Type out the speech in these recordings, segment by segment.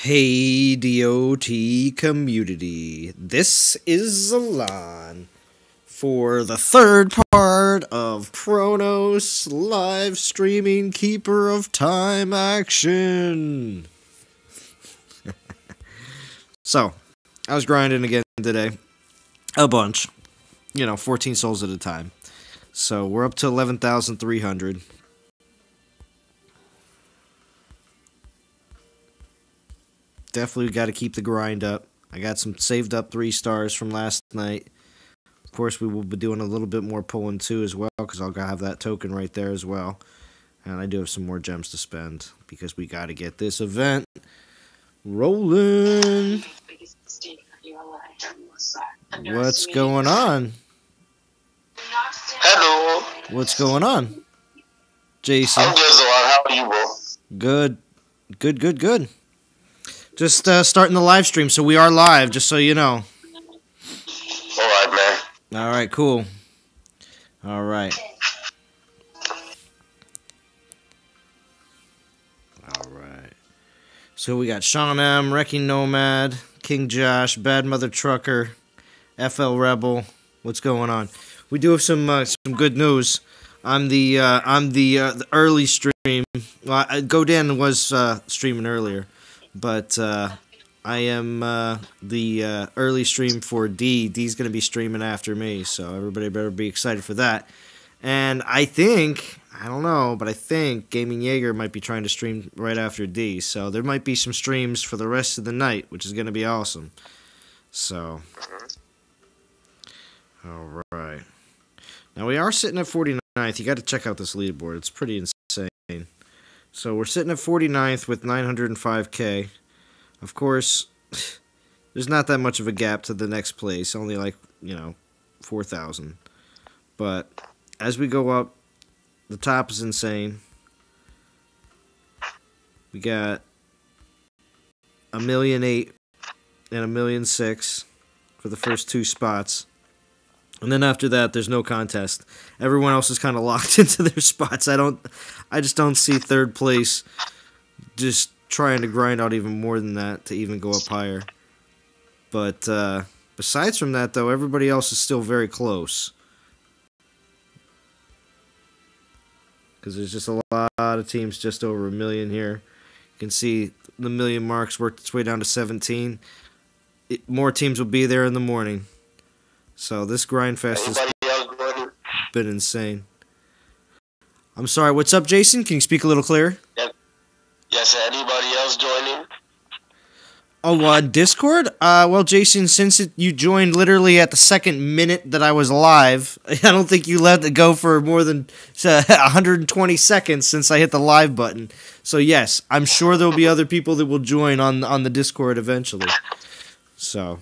Hey DOT community, this is Alon for the third part of Chronos live streaming Keeper of Time action. So, I was grinding again today, a bunch, 14 souls at a time. So we're up to 11,300. Definitely got to keep the grind up. I got some saved up 3 stars from last night. Of course, we will be doing a little bit more pulling too as well, because I'll have that token right there as well. And I do have some more gems to spend, because we got to get this event rolling. What's going on? Hello. What's going on? Jason. I'm good, Zoran. How are you, bro? Good. Good. Just starting the live stream, so we are live, just so you know. Alright, man. Alright, cool. Alright. Alright. So we got Sean M, Wrecking Nomad, King Josh, Bad Mother Trucker, FL Rebel. What's going on? We do have some good news. I'm the early stream. Well, Godan was streaming earlier, but I am the early stream for D. D's gonna be streaming after me, so everybody better be excited for that. And I don't know, but I think Gaming Jaeger might be trying to stream right after D, so there might be some streams for the rest of the night, which is gonna be awesome. So, all right. Now, we are sitting at 49th. You got to check out this leaderboard. It's pretty insane. So, we're sitting at 49th with 905k. Of course, there's not that much of a gap to the next place. Only like, 4,000. But as we go up, the top is insane. We got 1,000,008 and 1,000,006 for the first 2 spots. And then after that, there's no contest. Everyone else is kind of locked into their spots. I just don't see third place just trying to grind out even more than that to even go up higher. But besides from that, though, everybody else is still very close. Because there's just a lot of teams just over 1 million here. You can see the 1,000,000 marks worked its way down to 17. More teams will be there in the morning. So this grind fest has been insane. I'm sorry, what's up, Jason? Can you speak a little clearer? Yep. Yes, anybody else joining? Oh, Discord? Well, Jason, since you joined literally at the second minute that I was live, I don't think you let it go for more than 120 seconds since I hit the live button. So yes, I'm sure there'll be other people that will join on the Discord eventually. So.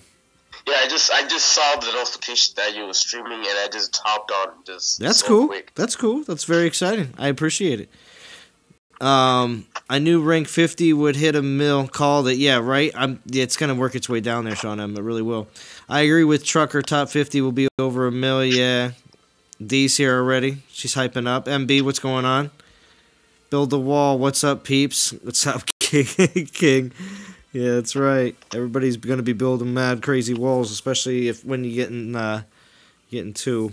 Yeah, I just saw the notification that you were streaming, and I just hopped on. That's so cool. Quick. That's cool. That's very exciting. I appreciate it. I knew rank 50 would hit a mill. Called it. Yeah, right. It's gonna work its way down there, Sean. It really will. I agree with Trucker. Top 50 will be over 1 mil. Yeah. D's here already. She's hyping up. MB, what's going on? Build the wall. What's up, peeps? What's up, King? Yeah, that's right. Everybody's going to be building mad, crazy walls, especially when you getting 2.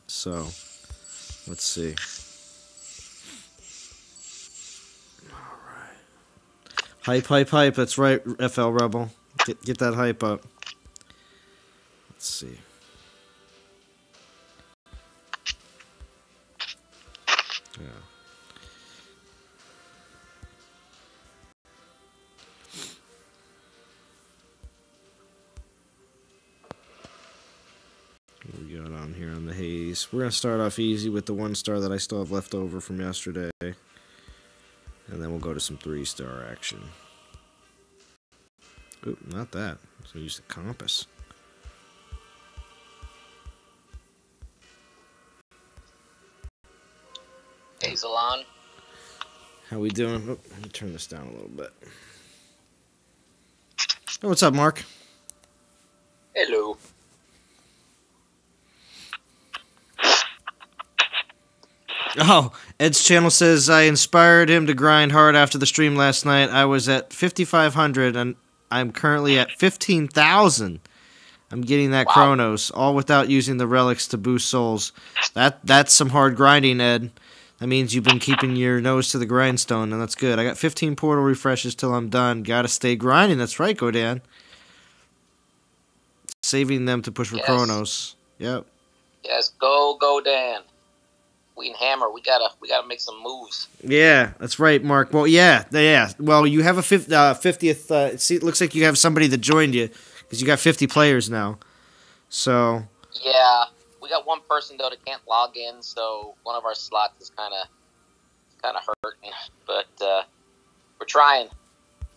So, let's see. All right. Hype. That's right, FL Rebel. Get that hype up. Let's see. Yeah. What we got on here on the haze? We're going to start off easy with the 1 star that I still have left over from yesterday. And then we'll go to some 3-star action. Oop, not that. So use the compass. Hazelon. How we doing? Oh, let me turn this down a little bit. Oh, what's up, Mark? Hello. Oh, Ed's channel says I inspired him to grind hard after the stream last night. I was at 5,500 and I'm currently at 15,000. I'm getting that Chronos, all without using the relics to boost souls. That's some hard grinding, Ed. That means you've been keeping your nose to the grindstone, and that's good. I got 15 portal refreshes till I'm done. Gotta stay grinding. That's right, Godan. Saving them to push for Chronos. Yep. Yes, go Dan. We and Hammer, we gotta make some moves. Yeah, that's right, Mark. Well, yeah. Well, you have a 50th. See, it looks like you have somebody that joined you because you got 50 players now. So. Yeah, we got one person though that can't log in, so one of our slots is kind of hurting, but we're trying.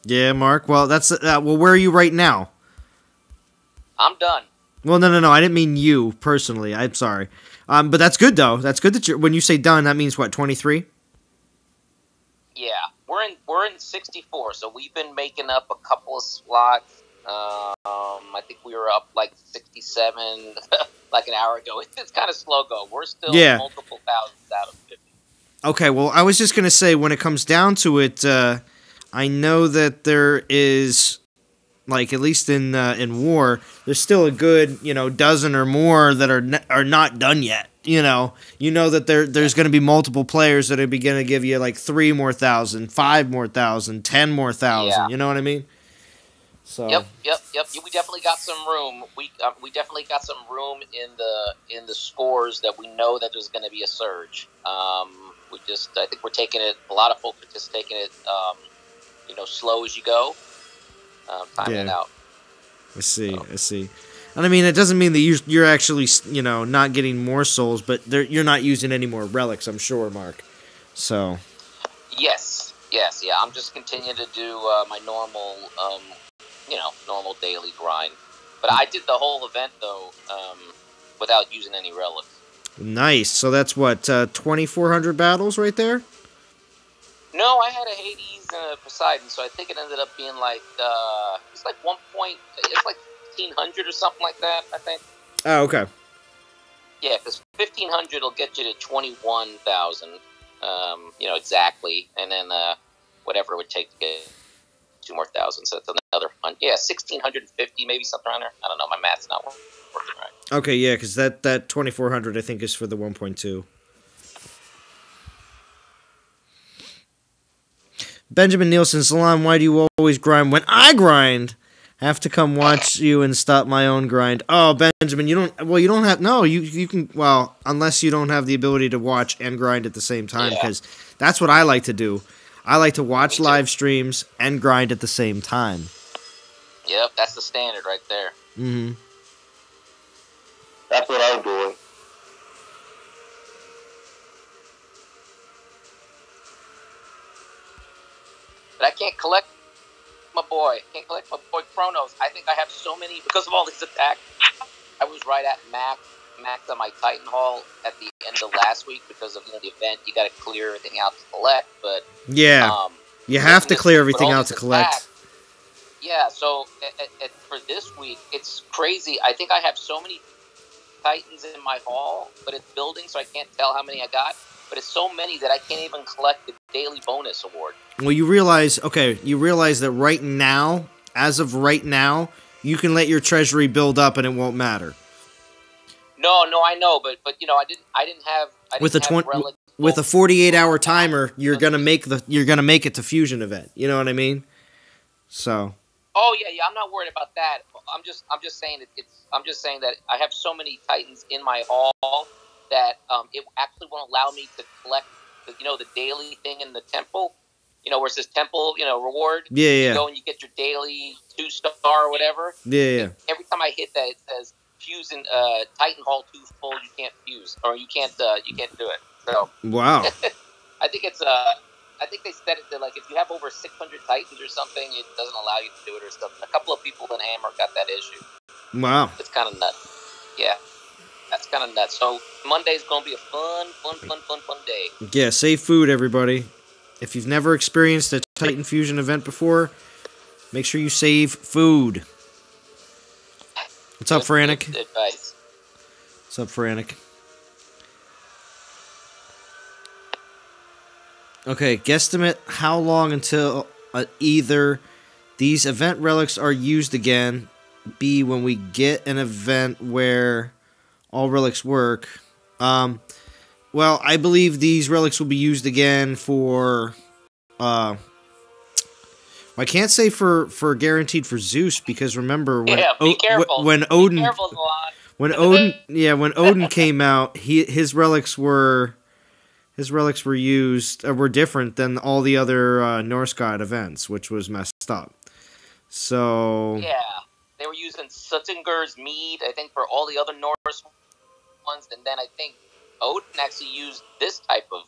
Yeah, Mark. Well, that's well. Where are you right now? I'm done. Well, no. I didn't mean you personally. I'm sorry. But that's good though. That's good that when you say done, that means what, 23? Yeah, we're in 64. So we've been making up a couple of slots. I think we were up like 67 like an hour ago. It's kind of slow go. We're still multiple thousands out of 50. Okay. Well, I was just gonna say when it comes down to it, I know that there is. Like at least in war, there's still a good dozen or more that are not done yet. You know that there's going to be multiple players that are going to give you like 3 more thousand, 5 more thousand, 10 more thousand. Yeah. You know what I mean? So. Yep. We definitely got some room. We definitely got some room in the scores that we know that there's going to be a surge. I think we're taking it. A lot of folks are just taking it, slow as you go. Timing out. I see. And I mean, it doesn't mean that you're actually, not getting more souls, but you're not using any more relics, I'm sure, Mark. So. Yes, yeah. I'm just continuing to do my normal, normal daily grind. But I did the whole event though, without using any relics. Nice. So that's what 2,400 battles right there. No, I had a Hades and a Poseidon, so I think it ended up being like it's like 1,500 or something like that. I think. Oh, okay. Yeah, because 1,500 will get you to 21,000, exactly, and then whatever it would take to get 2 more thousand, so that's another 1,650 maybe something around there. I don't know, my math's not working right. Okay, yeah, because that 2,400 I think is for the 1.2. Benjamin Nielsen, Salon, why do you always grind when I grind? Have to come watch you and stop my own grind. Oh, Benjamin, you don't have, no, you can, well, unless you don't have the ability to watch and grind at the same time, because that's what I like to do. I like to watch live streams and grind at the same time. Yep, that's the standard right there. Mm-hmm. That's what I'm doing. But I can't collect my boy. Chronos. I think I have so many because of all these attacks. I was right at max on my Titan Hall at the end of last week because of the event. You got to clear everything out to collect, but you have to clear everything out to collect. Yeah, so for this week, it's crazy. I think I have so many Titans in my hall, but it's building, so I can't tell how many I got. But it's so many that I can't even collect the daily bonus award. Well, you realize that right now, as of right now, you can let your treasury build up and it won't matter. No, I know, but I didn't have with a 48-hour timer, you're gonna make it to fusion event. You know what I mean? So. Oh yeah, I'm not worried about that. I'm just saying that I have so many Titans in my hall that it actually won't allow me to collect the daily thing in the temple. Where it says temple, reward. Yeah. You go and you get your daily 2-star or whatever. Yeah. Every time I hit that, it says fuse in Titan Hall 2 full. You can't fuse, or you can't do it. So wow. I think they said it that like if you have over 600 Titans or something, it doesn't allow you to do it or something. A couple of people in Hammer got that issue. Wow. It's kind of nuts. Yeah. That's kind of nuts. So Monday's going to be a fun day. Yeah, save food, everybody. If you've never experienced a Titan Fusion event before, make sure you save food. What's up, Frantic? Good advice. What's up, Frantic? Okay, guesstimate how long until either these event relics are used again, B, when we get an event where all relics work. Well, I believe these relics will be used again for... I can't say for guaranteed for Zeus, because remember when be careful. When Odin Be careful, Zlon. when Odin came out, his relics were used were different than all the other Norse god events, which was messed up. So yeah, they were using Suttinger's mead, I think, for all the other Norse ones, and then I think Odin actually used this type of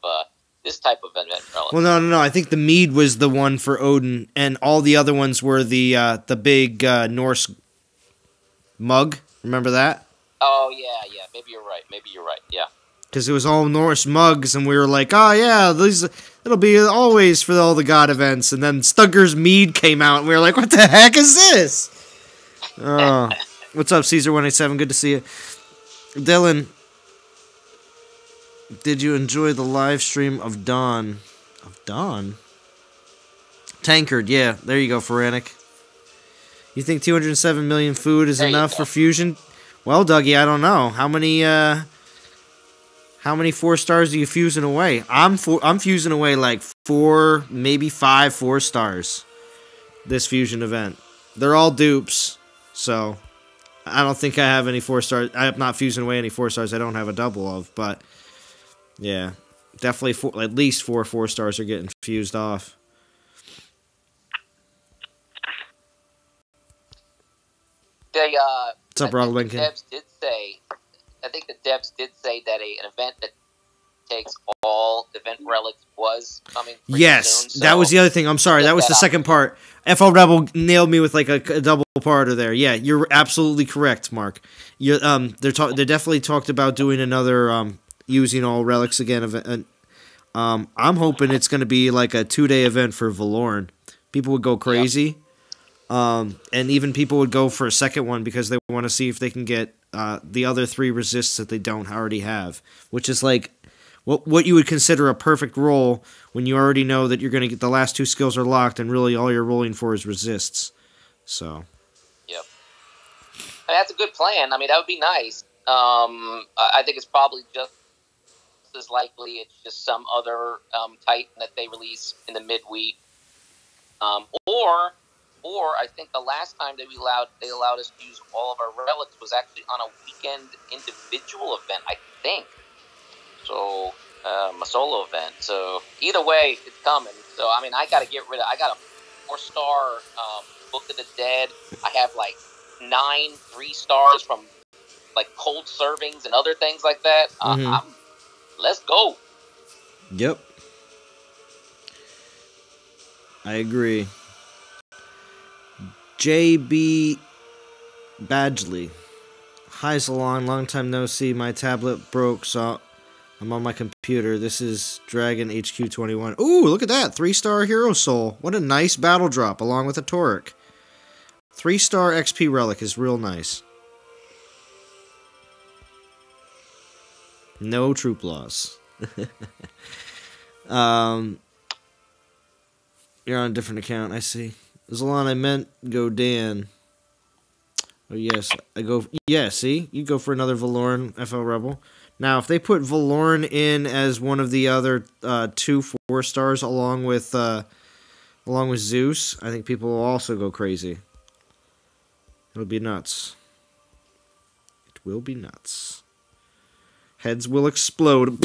event relic. Well, no. I think the mead was the one for Odin, and all the other ones were the big Norse mug. Remember that? Oh yeah. Maybe you're right. Yeah. Because it was all Norse mugs, and we were like, oh yeah, it'll be always for all the god events. And then Stugger's mead came out, and we were like, what the heck is this? Oh, what's up, Caesar187? Good to see you, Dylan. Did you enjoy the live stream of Dawn? Tankard, yeah. There you go, Feranic. You think 207 million food is enough for fusion? Well, Dougie, I don't know. How many 4 stars are you fusing away? I'm fusing away like 4, maybe 5 4 stars. This fusion event. They're all dupes, so I don't think I have any 4 stars. I'm not fusing away any 4 stars I don't have a double of, but yeah, definitely at least 4 4 stars are getting fused off. What's up, Rob Lincoln? I think the devs did say that an event that takes all event relics was coming. Yes, soon, so that was the other thing. I'm sorry, that was the second part. FL Rebel nailed me with like a double parter there. Yeah, you're absolutely correct, Mark. They definitely talked about doing another using all relics again event. I'm hoping it's going to be like a 2-day event for Valoran. People would go crazy. Yep. And even people would go for a second one because they want to see if they can get the other 3 resists that they don't already have, which is like what you would consider a perfect roll when you already know that you're going to get the last 2 skills are locked and really all you're rolling for is resists. So, yep, and that's a good plan. I mean, that would be nice. I think it's probably just as likely it's just some other Titan that they release in the midweek, or I think the last time they allowed us to use all of our relics was actually on a weekend individual event, I think. So a solo event. So either way, it's coming. So I mean, I got to get rid of. I got a 4-star Book of the Dead. I have like 9 3 stars from like cold servings and other things like that. Let's go. Yep, I agree. JB Badgley. Hi, Salon. Long time no see. My tablet broke, so I'm on my computer. This is Dragon HQ21. Ooh, look at that. 3-star Hero Soul. What a nice battle drop, along with a Toric. 3-star XP Relic is real nice. No troop loss. You're on a different account, I see. Zalon, I meant go Dan. Oh, yes. Yeah, see? You go for another Valoran FL Rebel. Now, if they put Valoran in as one of the other 2 4 stars along with Zeus, I think people will also go crazy. It'll be nuts. It will be nuts. Heads will explode.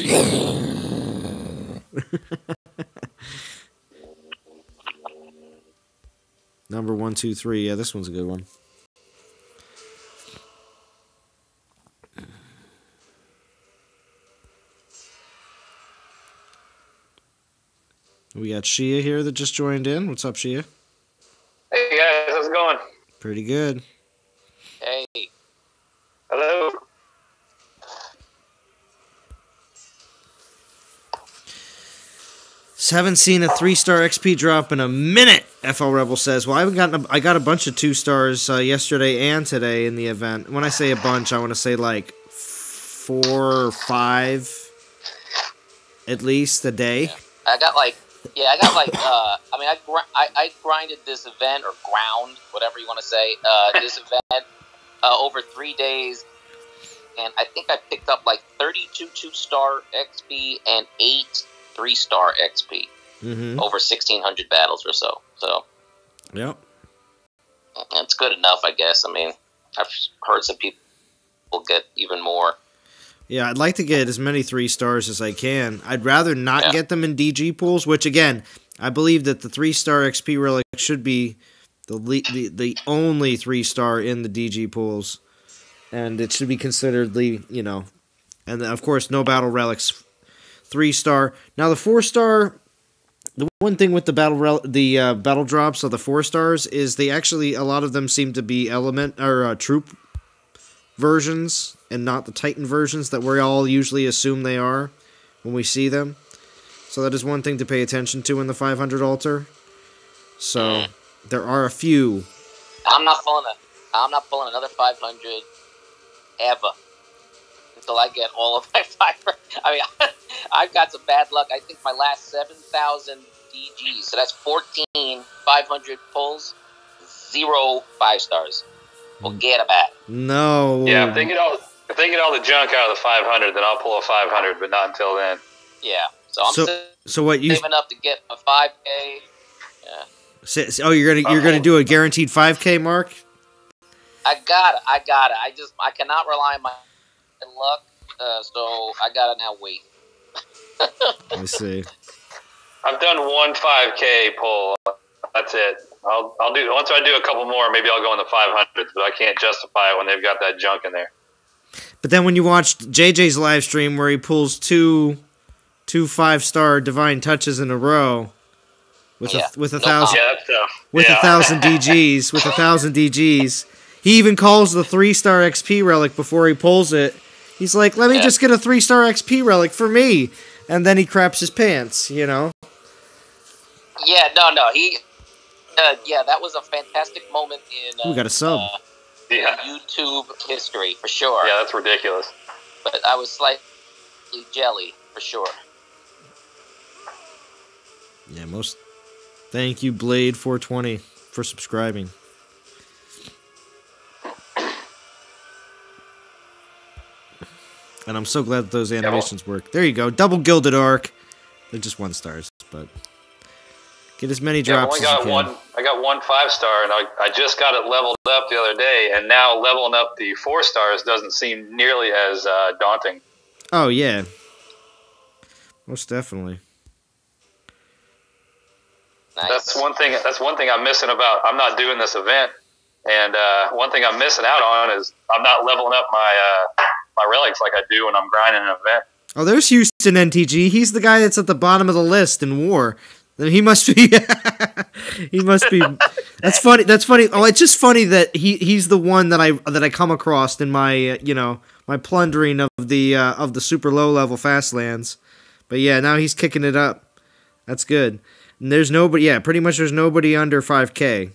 Number 1, 2, 3. Yeah, this one's a good one. We got Shia here that just joined in. What's up, Shia? Hey guys, how's it going? Pretty good. Hey. Hello. Haven't seen a 3-star XP drop in a minute, FL Rebel says. Well, I got a bunch of 2 stars yesterday and today in the event. When I say a bunch, I want to say like 4 or 5 at least a day. Yeah. I got like Yeah, I got like, I grinded this event, or ground, whatever you want to say, this event over 3 days, and I think I picked up like 32 2-star XP and 8 3-star XP over 1,600 battles or so. So, yep, that's good enough, I guess. I mean, I've heard some people get even more. Yeah, I'd like to get as many 3 stars as I can. I'd rather not get them in DG pools, which again, I believe that the 3-star XP relic should be the only 3-star in the DG pools, and it should be considered and then, of course, no battle relics 3-star. Now the 4-star, the one thing with the battle drops of the 4 stars is they actually, a lot of them seem to be element or troop versions and not the Titan versions that we all usually assume they are when we see them. So that is one thing to pay attention to in the 500 altar. So there are a few. I'm not pulling another 500 ever until I get all of my 500. I mean, I've got some bad luck. I think my last 7,000 DGs, so that's 14 500 pulls, 0 5-stars. Forget about it. No. Yeah, if they get all the junk out of the 500, then I'll pull a 500, but not until then. Yeah. So I'm saving up to get a 5K. Yeah. So you're gonna do a guaranteed 5K, Mark? I got it. I cannot rely on my luck. So I gotta now wait. I see. I've done one 5K pull. That's it. I'll do once I do a couple more. Maybe I'll go in the 500s, but I can't justify it when they've got that junk in there. But then when you watched JJ's live stream where he pulls two 5-star divine touches in a row with a 1,000 1,000 DGs with 1,000 DGs, he even calls the 3-star XP relic before he pulls it. He's like, "Let me just get a 3-star XP relic for me," and then he craps his pants. Yeah, no, he. That was a fantastic moment in. We got a sub. YouTube history for sure. Yeah, that's ridiculous. But I was slightly jelly for sure. Yeah, Thank you, Blade420, for subscribing. And I'm so glad that those animations work. There you go, double Gilded Arc. They're just 1 stars, but get as many drops as you can. I got 1 5-star, and I just got it leveled up the other day, and now leveling up the 4 stars doesn't seem nearly as daunting. Oh yeah, most definitely. Nice. That's one thing I'm missing about. I'm not doing this event, and one thing I'm missing out on is I'm not leveling up my relics like I do when I'm grinding an event. Oh, there's Houston NTG. He's the guy that's at the bottom of the list in War. Then he must be. He must be. That's funny. That's funny. Oh, it's just funny that he's the one that I come across in my my plundering of the super low level fastlands. But yeah, now he's kicking it up. That's good. And there's nobody. Yeah, pretty much there's nobody under 5K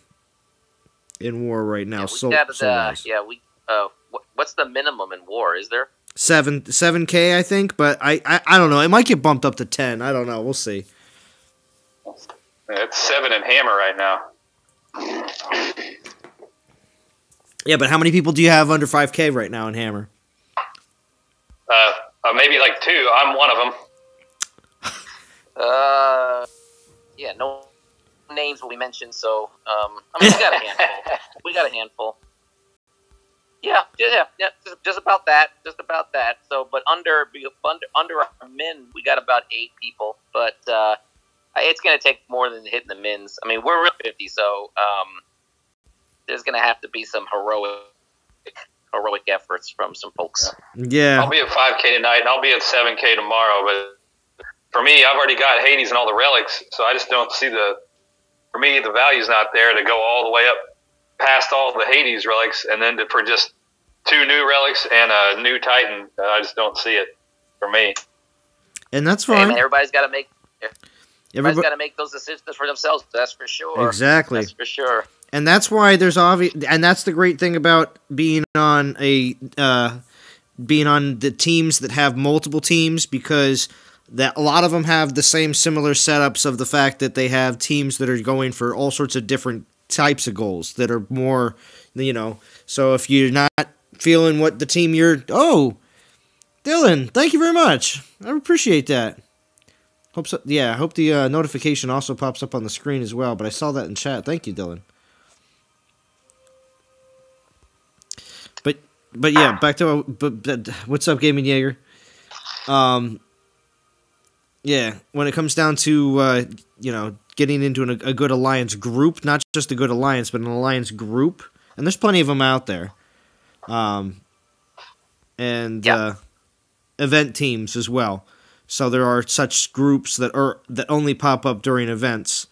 in War right now. What's the minimum in War? Is there 7K? I think, but I don't know. It might get bumped up to 10. I don't know. We'll see. It's 7 in Hammer right now. Yeah, but how many people do you have under 5K right now in Hammer? Maybe like 2. I'm one of them. Yeah, no names will be mentioned, so we got a handful. We got a handful. Yeah, just about that. So, but under our min, we got about 8 people, but it's going to take more than hitting the mins. I mean, we're real 50, so there's going to have to be some heroic efforts from some folks. Yeah. I'll be at 5K tonight, and I'll be at 7K tomorrow, but for me, I've already got Hades and all the relics, so I just don't see for me, the value's not there to go all the way up past all the Hades relics, and then for just 2 new relics and a new Titan, I just don't see it for me. And that's fine. Hey, man, everybody's got to make those decisions for themselves. That's for sure. Exactly. That's for sure. And that's why and that's the great thing about being on the teams that have multiple teams, because that a lot of them have the same similar setups of the fact that they have teams that are going for all sorts of different types of goals that are more, so if you're not feeling what the team oh, Dylan, thank you very much. I appreciate that. Hope so. Yeah, I hope the notification also pops up on the screen as well, but I saw that in chat. Thank you, Dylan. But yeah, back to but what's up, Gaming Jaeger? Yeah, when it comes down to getting into a good alliance group, not just a good alliance, but an alliance group, and there's plenty of them out there. Event teams as well. So there are such groups that only pop up during events,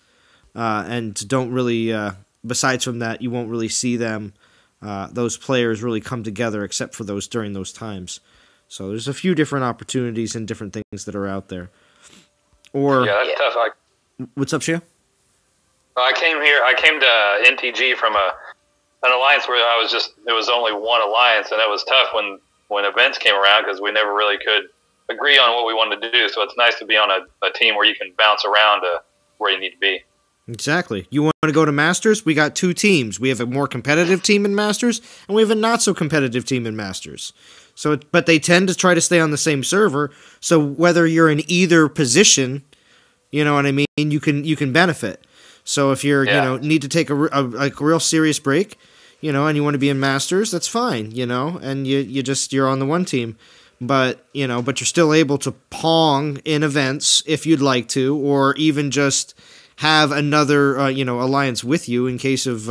and don't really. Besides from that, you won't really see them. Those players really come together, except for those during those times. So there's a few different opportunities and different things that are out there. That's tough. What's up, Shia? I came to NTG from an alliance where it was only one alliance, and it was tough when events came around because we never really could agree on what we wanted to do. So it's nice to be on a team where you can bounce around to where you need to be. Exactly. You want to go to Masters? We got two teams. We have a more competitive team in Masters, and we have a not so competitive team in Masters. But they tend to try to stay on the same server. So whether you're in either position, you know what I mean, you can benefit. So if you're need to take a real serious break, and you want to be in Masters, that's fine, and you're on the one team. But you're still able to pong in events if you'd like to, or even just have another, alliance with you in case of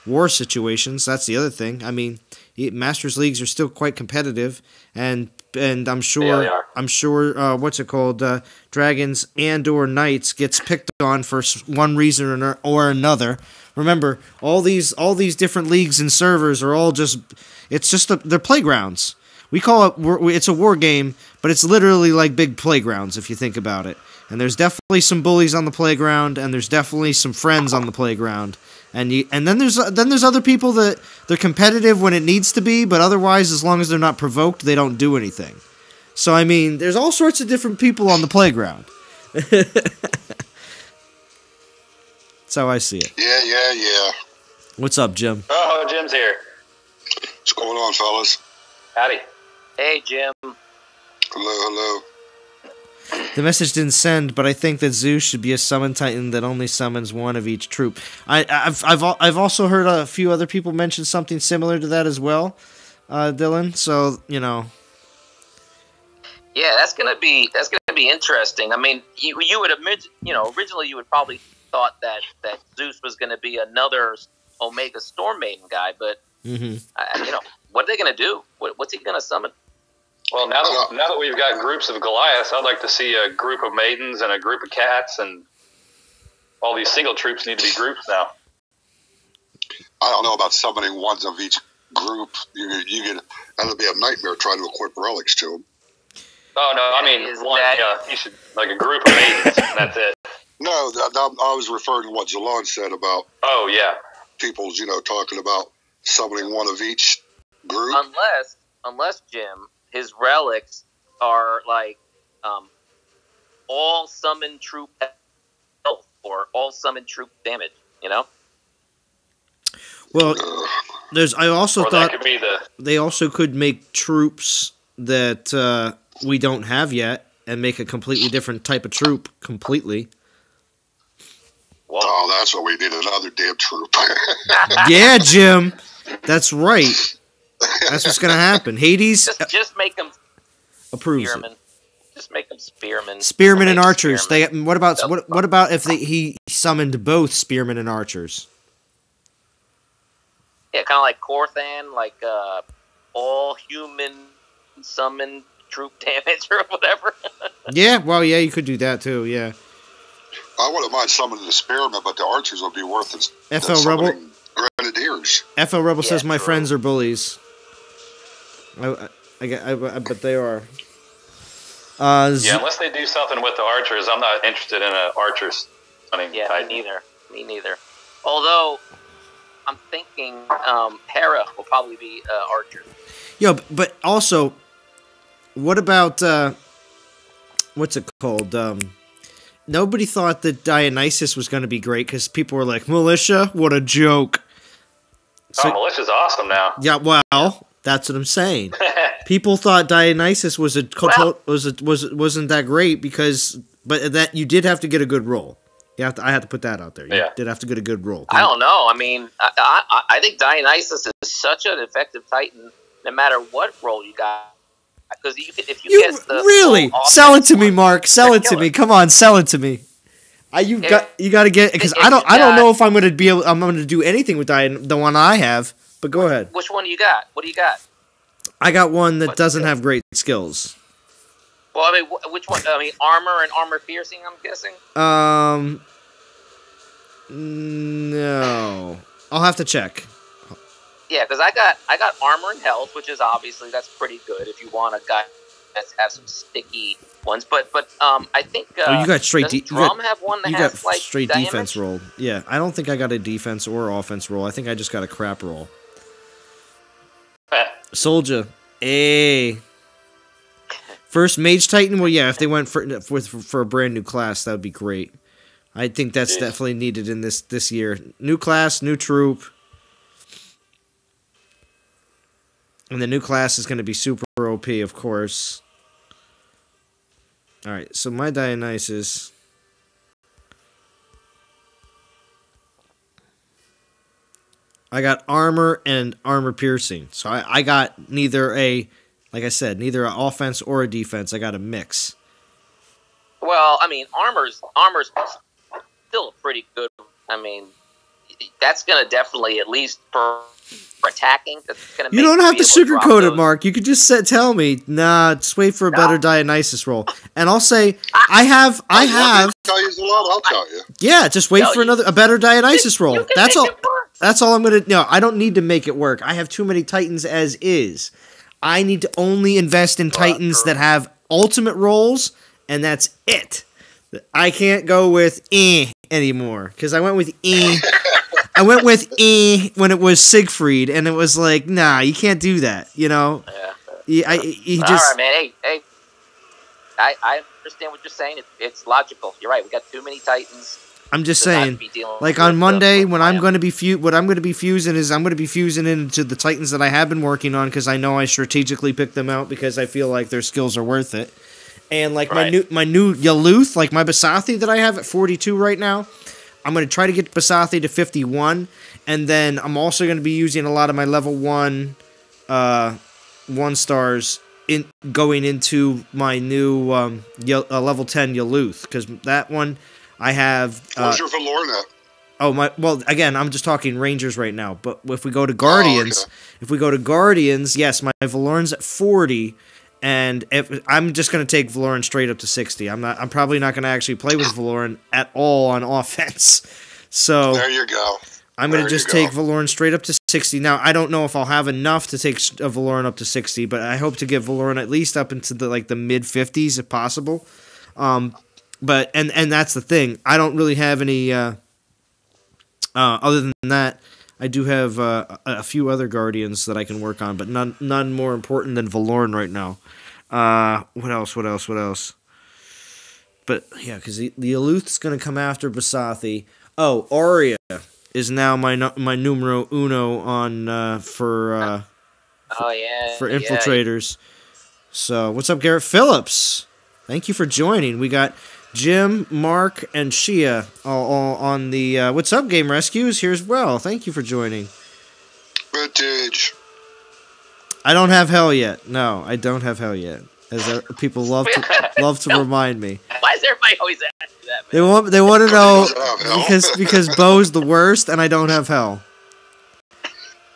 war situations. That's the other thing. I mean, Masters leagues are still quite competitive, and I'm sure what's it called, Dragons and/or Knights gets picked on for one reason or another. Remember, all these different leagues and servers are all they're playgrounds. We call it's a war game, but it's literally like big playgrounds if you think about it. And there's definitely some bullies on the playground, and there's definitely some friends on the playground. And then there's other people that they're competitive when it needs to be, but otherwise, as long as they're not provoked, they don't do anything. So I mean, there's all sorts of different people on the playground. That's how I see it. Yeah. What's up, Jim? Oh, Jim's here. What's going on, fellas? Howdy. Hey, Jim. Hello. The message didn't send, but I think that Zeus should be a summon titan that only summons one of each troop. I've also heard a few other people mention something similar to that as well, Dylan. So Yeah, that's gonna be interesting. I mean, you would admit, originally you would probably thought that Zeus was gonna be another Omega Storm Maiden guy, but what are they gonna do? What's he gonna summon? Well, now that we've got groups of Goliaths, I'd like to see a group of maidens and a group of cats, and all these single troops need to be groups now. I don't know about summoning ones of each group. That'll be a nightmare trying to equip relics to them. Oh, no, I mean, you should, like a group of maidens, and that's it. No, I was referring to what Zalon said about people, talking about summoning one of each group. Unless Jim, his relics are like all summon troop health or all summon troop damage, Well, I also thought that could be they also could make troops that we don't have yet and make a completely different type of troop completely. Whoa. Oh, that's what we need, another damn troop. Yeah, Jim. That's right. That's what's going to happen. Hades just make them approves spearmen. it. Just make them spearmen. Spearmen and archers. What about if he summoned both spearmen and archers? Yeah, kind of like Korthan, like all human summon troop damage or whatever. Yeah, well, yeah, you could do that too. Yeah. I wouldn't mind summoning the spearmen, but the archers would be worth it. FL Rebel. Grenadiers. FL Rebel says my friends are bullies. But they are. Unless they do something with the archers, I'm not interested in an archers. Me neither. Although, I'm thinking Hera will probably be archer. Yo, but also, what about what's it called? Nobody thought that Dionysus was going to be great because people were like, Militia, what a joke. So, Militia's awesome now. Yeah, well, that's what I'm saying. People thought Dionysus wasn't that great but that you did have to get a good roll. I have to put that out there. You did have to get a good roll. I don't know. I mean, I think Dionysus is such an effective Titan, no matter what roll you got. Because if you get the really sell it to me, Mark. Sell it to me. Come on, sell it to me. You got to get because I don't know if I'm going to do anything with the one I have. But go ahead. Which one do you got? What do you got? I got one that doesn't have great skills. Well, I mean, which one? I mean, armor and armor piercing. I'm guessing. No, I'll have to check. Yeah, because I got armor and health, which is obviously that's pretty good if you want a guy that has some sticky ones. But I think you got straight. Drum have one that has like straight damage? Defense roll. Yeah, I don't think I got a defense or offense roll. I think I just got a crap roll. Soldier, first Mage Titan. Well, yeah, if they went for a brand new class, that would be great. I think that's definitely needed in this year. New class, new troop. And the new class is going to be super OP, of course. Alright, so my Dionysus. I got armor and armor piercing. So I got neither an offense or a defense. I got a mix. Well, I mean, armor's still pretty good. I mean, that's going to definitely, at least for attacking, that's going to. You don't have to sugarcoat it, Mark. You could just tell me, nah, just wait for a better Dionysus roll, and I'll say I have. I'll tell you a lot. I'll tell you. Yeah, just wait for a better Dionysus roll. That's all. That's all I'm gonna. No, I don't need to make it work. I have too many Titans as is. I need to only invest in Titans that have ultimate rolls, and that's it. I can't go with anymore because I went with I went with when it was Siegfried, and it was like, nah, you can't do that. You know. Yeah. All right, man. Hey. I understand what you're saying. It's logical. You're right. We got too many Titans. I'm just saying, like on Monday, when I'm going to be what I'm going to be fusing is I'm going to be fusing into the Titans that I have been working on because I know I strategically picked them out because I feel like their skills are worth it. And like my new Yaluth, like my Basathi that I have at 42 right now, I'm going to try to get Basathi to 51, and then I'm also going to be using a lot of my level 1 stars going into my new level 10 Yaluth because that one I have. Where's your Valoran at? Well, again, I'm just talking Rangers right now. But if we go to Guardians, yes, my Valoran's at 40, and I'm just going to take Valoran straight up to 60. I'm probably not going to actually play with Valoran at all on offense. So there you go. I'm going to just take Valoran straight up to 60. Now, I don't know if I'll have enough to take a Valoran up to 60, but I hope to get Valoran at least up into the mid 50s if possible. But and that's the thing. I don't really have any other than that. I do have a few other Guardians that I can work on, but none more important than Valoran right now. What else? But yeah, because the Aluth's going to come after Basathi. Oh, Arya is now my numero uno on for infiltrators. So what's up, Garrett Phillips? Thank you for joining. We got Jim, Mark, and Shia all on the What's Up Game Rescues here as well. Thank you for joining. Vintage. I don't have hell yet. No, I don't have hell yet. As people love to remind me. Why is everybody always asking that, man? They want to know because Bo's the worst and I don't have hell.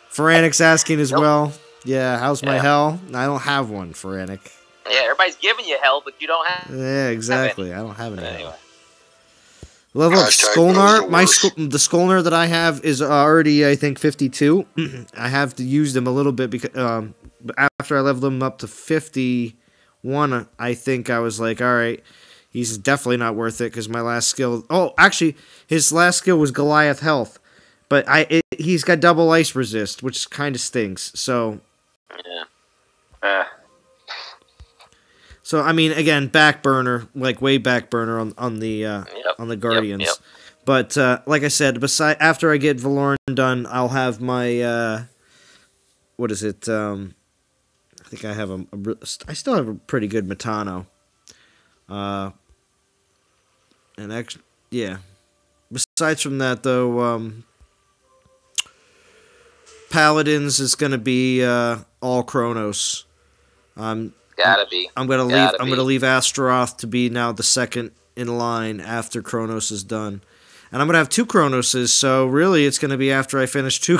Foranic's asking as well. Yeah, how's my hell? I don't have one, Foranic. Yeah, everybody's giving you hell, but you don't have. Yeah, exactly. I don't have any hell. Level up Skolnar. The Skolnar that I have is already, I think, 52. I have to use them a little bit because after I leveled him up to 51, I think I was like, all right, he's definitely not worth it because my last skill. Oh, actually, his last skill was Goliath Health, but he's got double ice resist, which kind of stinks. So. Yeah. So I mean, again, back burner, like way back burner on the Guardians. Yep. But like I said, after I get Valoran done, I'll have my what is it? I think I have I still have a pretty good Metano. And actually, yeah. Besides from that, though, Paladins is going to be all Chronos. Gotta be. I'm gonna leave Astaroth to be now the second in line after Chronos is done, and I'm gonna have 2 Chronoses. So really, it's gonna be after I finish 2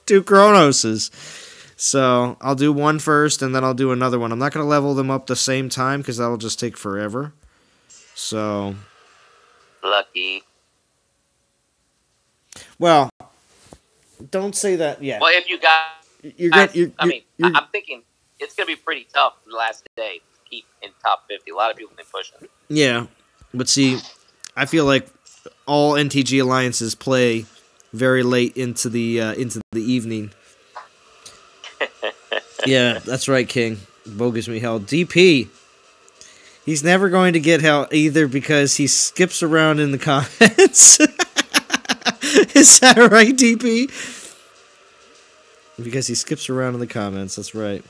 Chronoses. So I'll do one first, and then I'll do another one. I'm not gonna level them up the same time because that'll just take forever. So lucky. Well, don't say that yet. Well, if you got, I'm thinking it's gonna be pretty tough the last day to keep in top 50. A lot of people have been pushing. Yeah, but see, I feel like all NTG alliances play very late into the evening. Yeah, that's right, King. Bo gives me hell. DP. He's never going to get hell either because he skips around in the comments. Is that right, DP? Because he skips around in the comments. That's right.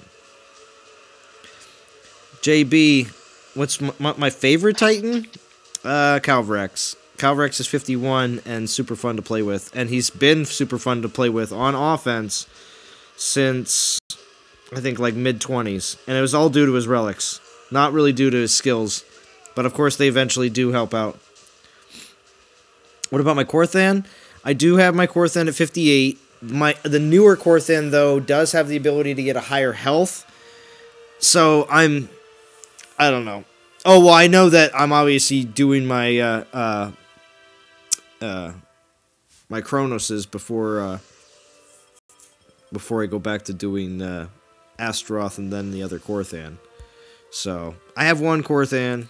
JB, what's my favorite Titan? Calvrex. Calvrex is 51 and super fun to play with. And he's been super fun to play with on offense since, I think, like mid-20s. And it was all due to his relics. Not really due to his skills. But, of course, they eventually do help out. What about my Korthan? I do have my Korthan at 58. The newer Korthan, though, does have the ability to get a higher health. So, I don't know. Oh, well, I know that I'm obviously doing my, my Chronoses before I go back to doing, Astaroth and then the other Korthan. So, I have one Korthan.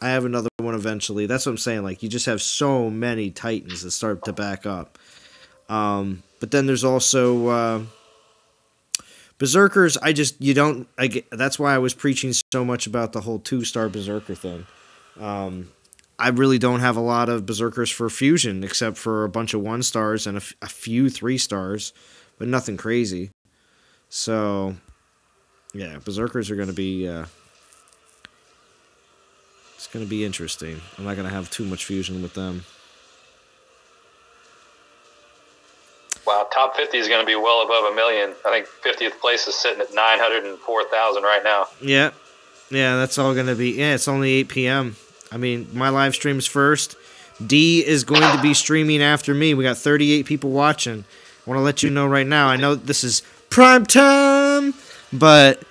I have another one eventually. That's what I'm saying. Like, you just have so many Titans that start to back up. But then there's also Berserkers. That's why I was preaching so much about the whole 2-star Berserker thing. I really don't have a lot of Berserkers for Fusion, except for a bunch of 1-stars and a few 3-stars, but nothing crazy. So, yeah, Berserkers are going to be... it's going to be interesting. I'm not going to have too much Fusion with them. Wow, top 50 is going to be well above 1 million. I think 50th place is sitting at 904,000 right now. Yeah. Yeah, that's all going to be... Yeah, it's only 8 p.m. I mean, my live stream's first. D is going to be streaming after me. We got 38 people watching. I want to let you know right now. I know this is prime time, but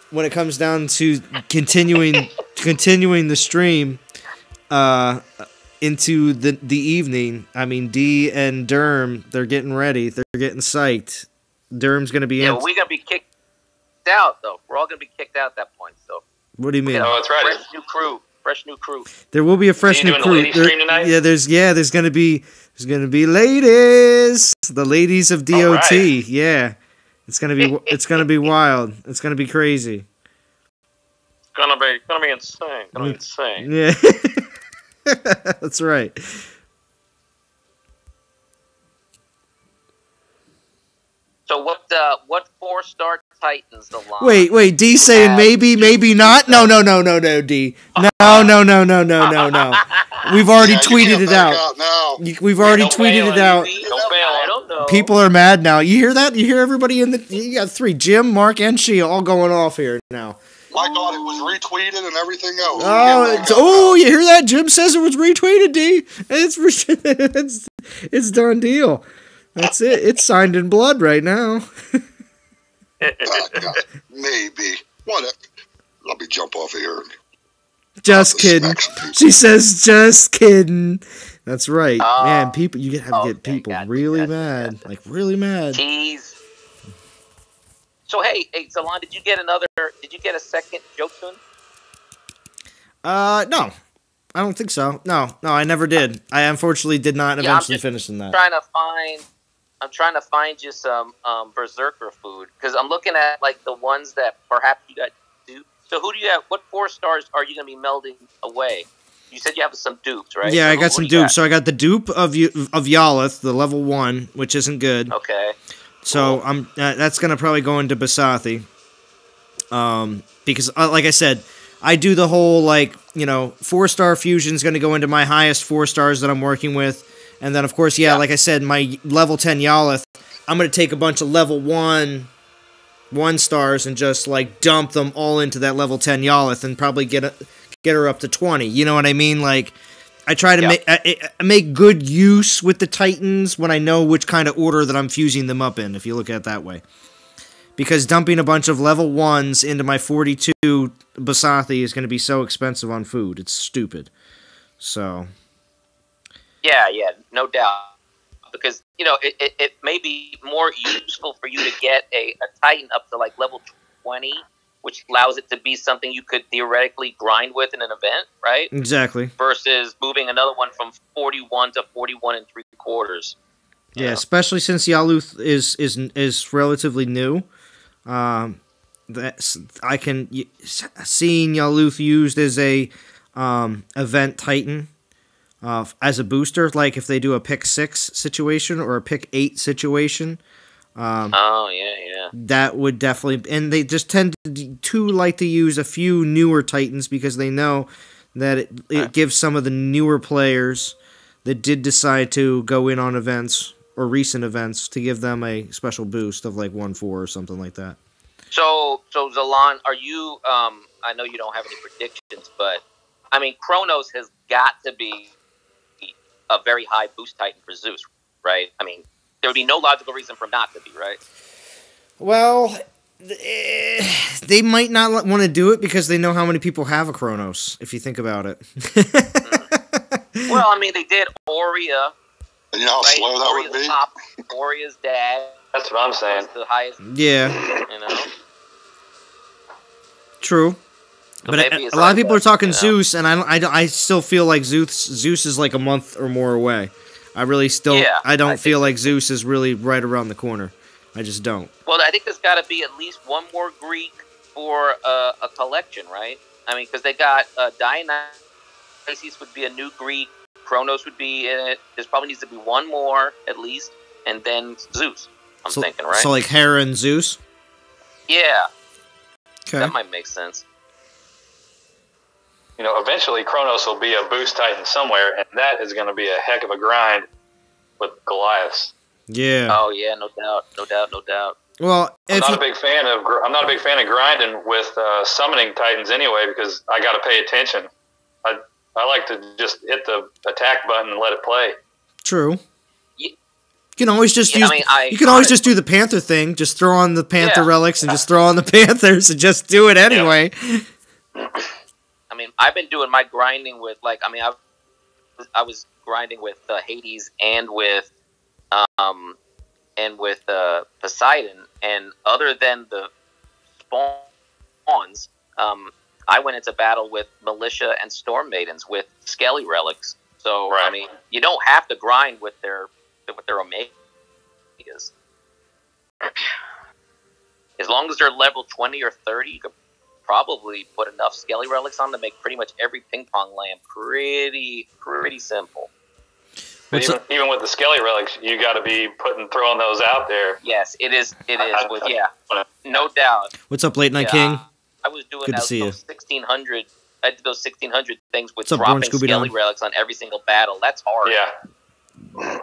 when it comes down to continuing the stream into the evening, I mean, D and Derm, they're getting ready. They're getting psyched. Derm's going to be... Yeah, we're going to be kicked out, though. We're all going to be kicked out at that point, so... What do you mean? Oh, that's right. Fresh new crew. There will be a fresh new crew. Stream tonight? There's going to be ladies. The ladies of DOT. Right. Yeah. It's going to be wild. It's going to be crazy. It's going to be insane. Going to be insane. Yeah. That's right. So what 4-star Titans the line? Wait, D saying maybe not? No, D. No. We've already tweeted it out. We've already tweeted it out. I don't know. People are mad now. You hear that? You hear everybody you got 3, Jim, Mark, and Shia all going off here now. My God, it was retweeted and everything else. You hear that? Jim says it was retweeted, D. It's done deal. That's it. It's signed in blood right now. Maybe. What? Let me jump off of here. Just kidding. She says, just kidding. That's right. Man, people, you get people really mad. Like, really mad. Jeez. So, hey, Salon, did you get a second joke tune? No. I don't think so. No, I never did. I unfortunately did not eventually finish in that. I'm trying to find you some Berserker food because I'm looking at like the ones that perhaps you got duped So who do you have? What 4 stars are you going to be melding away? You said you have some dupes, right? Yeah, so I got some dupes. So I got the dupe of Yalith, the level 1, which isn't good. Okay. So cool. that's gonna probably go into Basathi. Because like I said, I do the whole 4-star fusion's gonna go into my highest 4 stars that I'm working with, and then of course, like I said, my level 10 Yalith, I'm gonna take a bunch of level 1 stars and just dump them all into that level 10 Yalith and probably get her up to 20. You know what I mean? I try to make good use with the Titans when I know which kind of order that I'm fusing them up in, if you look at it that way. Because dumping a bunch of level 1s into my 42 Basathi is going to be so expensive on food. It's stupid. So. Yeah, no doubt. Because, it may be more useful for you to get a Titan up to level 20, which allows it to be something you could theoretically grind with in an event, right? Exactly. Versus moving another one from 41 to 41 3/4. Yeah, especially since Yaluth is relatively new. Seeing Yaluth used as a event Titan as a booster, like if they do a pick 6 situation or a pick 8 situation. That would definitely, and they just tend to like to use a few newer Titans because they know that it gives some of the newer players that did decide to go in on events or recent events to give them a special boost of 1-4 or something like that. So Zalan, are you? I know you don't have any predictions, but I mean, Chronos has got to be a very high boost Titan for Zeus, right? I mean, there would be no logical reason for him not to be, right? Well, they might not want to do it because they know how many people have a Chronos, if you think about it. Well, I mean, they did Aurea. And you know how slow that would be? Top, Aurea's dad. That's what I'm saying. The highest. Yeah. True. So but a lot of people are talking Zeus, and I still feel like Zeus is a month or more away. I really still, I don't feel like Zeus is really right around the corner. I just don't. Well, I think there's got to be at least one more Greek for a collection, right? I mean, because they got Dionysus would be a new Greek, Chronos would be in it. There probably needs to be one more at least, and then Zeus. I'm thinking, right? So Hera and Zeus. Yeah. Okay. That might make sense. Eventually Chronos will be a boost Titan somewhere, and that is going to be a heck of a grind with Goliaths. Yeah. Oh yeah, no doubt. Well, I'm not a big fan of grinding with summoning Titans anyway because I got to pay attention. I like to just hit the attack button and let it play. True. You can always just use. You can always just do the Panther thing. Just throw on the Panther relics and just throw on the Panthers and just do it anyway. Yeah. I mean, I've been doing my grinding with I was grinding with Hades and with Poseidon, and other than the spawns, I went into battle with Militia and Storm Maidens with Skelly relics. So I mean, you don't have to grind with their Omegas. As long as they're level 20 or 30, you could probably put enough Skelly relics on to make pretty much every ping pong land pretty simple. But even with the Skelly relics, you got to be throwing those out there. Yes, it is. No doubt. What's up, Late Night King? I was doing Good to see those 1600. I did those 1600 things with What's up, dropping Scooby Skelly Dog? relics on every single battle. That's hard. Yeah.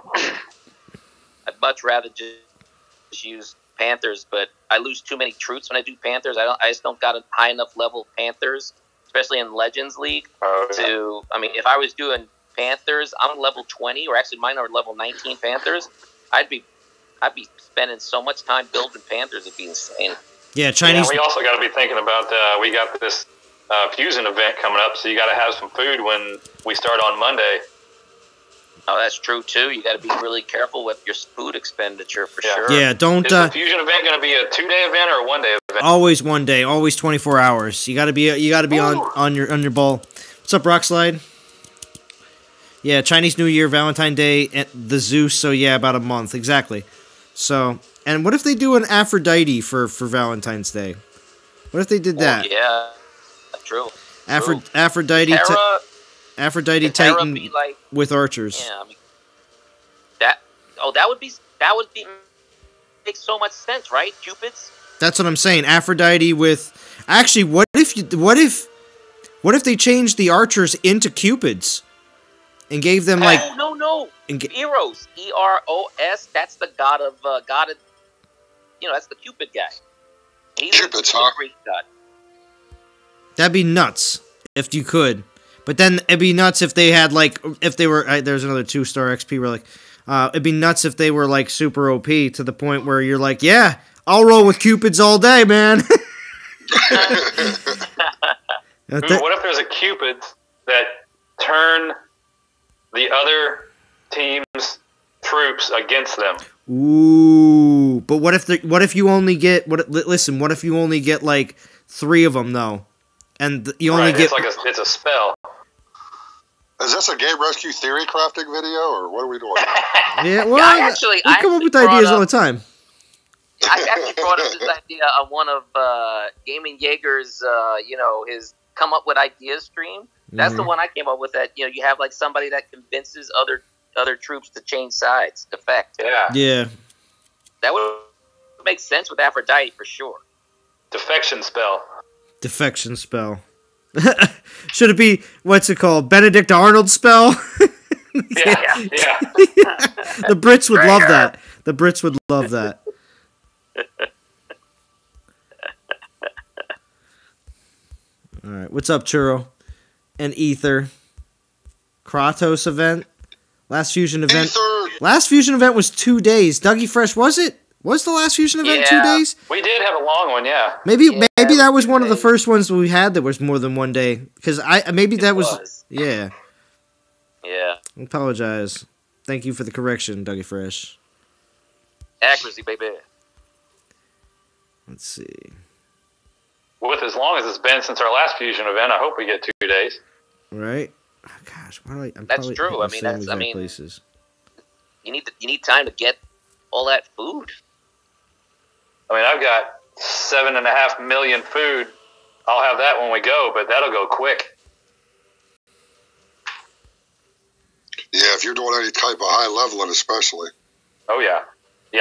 I'd much rather just use Panthers, but I lose too many troops when I do Panthers. I just don't got a high enough level Panthers, especially in Legends League. I mean, if I was doing Panthers, I'm level 20, or actually mine are level 19 Panthers. I'd be spending so much time building Panthers, it'd be insane. Yeah, Chinese. Yeah, we also got to be thinking about we got this fusion event coming up, so you got to have some food when we start on Monday. Oh, that's true too. You got to be really careful with your food expenditure for sure. Yeah, don't. Is the fusion event going to be a 2-day event or a 1-day event? Always 1 day, always 24 hours. You got to be on your ball. What's up, Rockslide? Yeah, Chinese New Year, Valentine's Day, and the Zeus. So yeah, about a month exactly. So, and what if they do an Aphrodite for Valentine's Day? What if they did that? Yeah. True. Aphrodite. Aphrodite Titan like, with archers. Yeah, I mean, that would be makes so much sense, right? Cupids. That's what I'm saying. Aphrodite with actually, what if they changed the archers into cupids and gave them like no Eros, Eros. That's the god of that's the Cupid guy. He's Cupid's a Greek god. That'd be nuts if you could. But then it'd be nuts if they had if they were there's another 2-star XP relic. It'd be nuts if they were like super OP to the point where you're like, yeah, I'll roll with Cupids all day, man. What if there's a Cupid that turn the other team's troops against them? Ooh, but what if you only get what if you only get like 3 of them though, and you only get it's a spell. Is this a game rescue theory crafting video, or what are we doing? Yeah, well, I come up with ideas all the time. I actually brought up this idea on one of Gaming Jaeger's, his come up with ideas stream. That's the one I came up with. That you have like somebody that convinces other troops to change sides. Defect. Yeah. That would make sense with Aphrodite for sure. Defection spell. Should it be, what's it called? Benedict Arnold spell? Yeah. The Brits would love that. The Brits would love that. Alright, what's up, Churro? And Ether. Kratos event? Last Fusion event? Last Fusion event was 2 days. Dougie Fresh, was it? Was the last Fusion event 2 days? We did have a long one, yeah. Maybe that was one of the first ones we had that was more than 1 day. Because that was. Yeah. Yeah. I apologize. Thank you for the correction, Dougie Fresh. Accuracy, baby. Let's see. With as long as it's been since our last Fusion event, I hope we get 2 days. Right? Oh, gosh, that's true. Places. You need time to get all that food. I mean, I've got 7.5 million food. I'll have that when we go, but that'll go quick. Yeah, if you're doing any type of high leveling, especially. Oh yeah,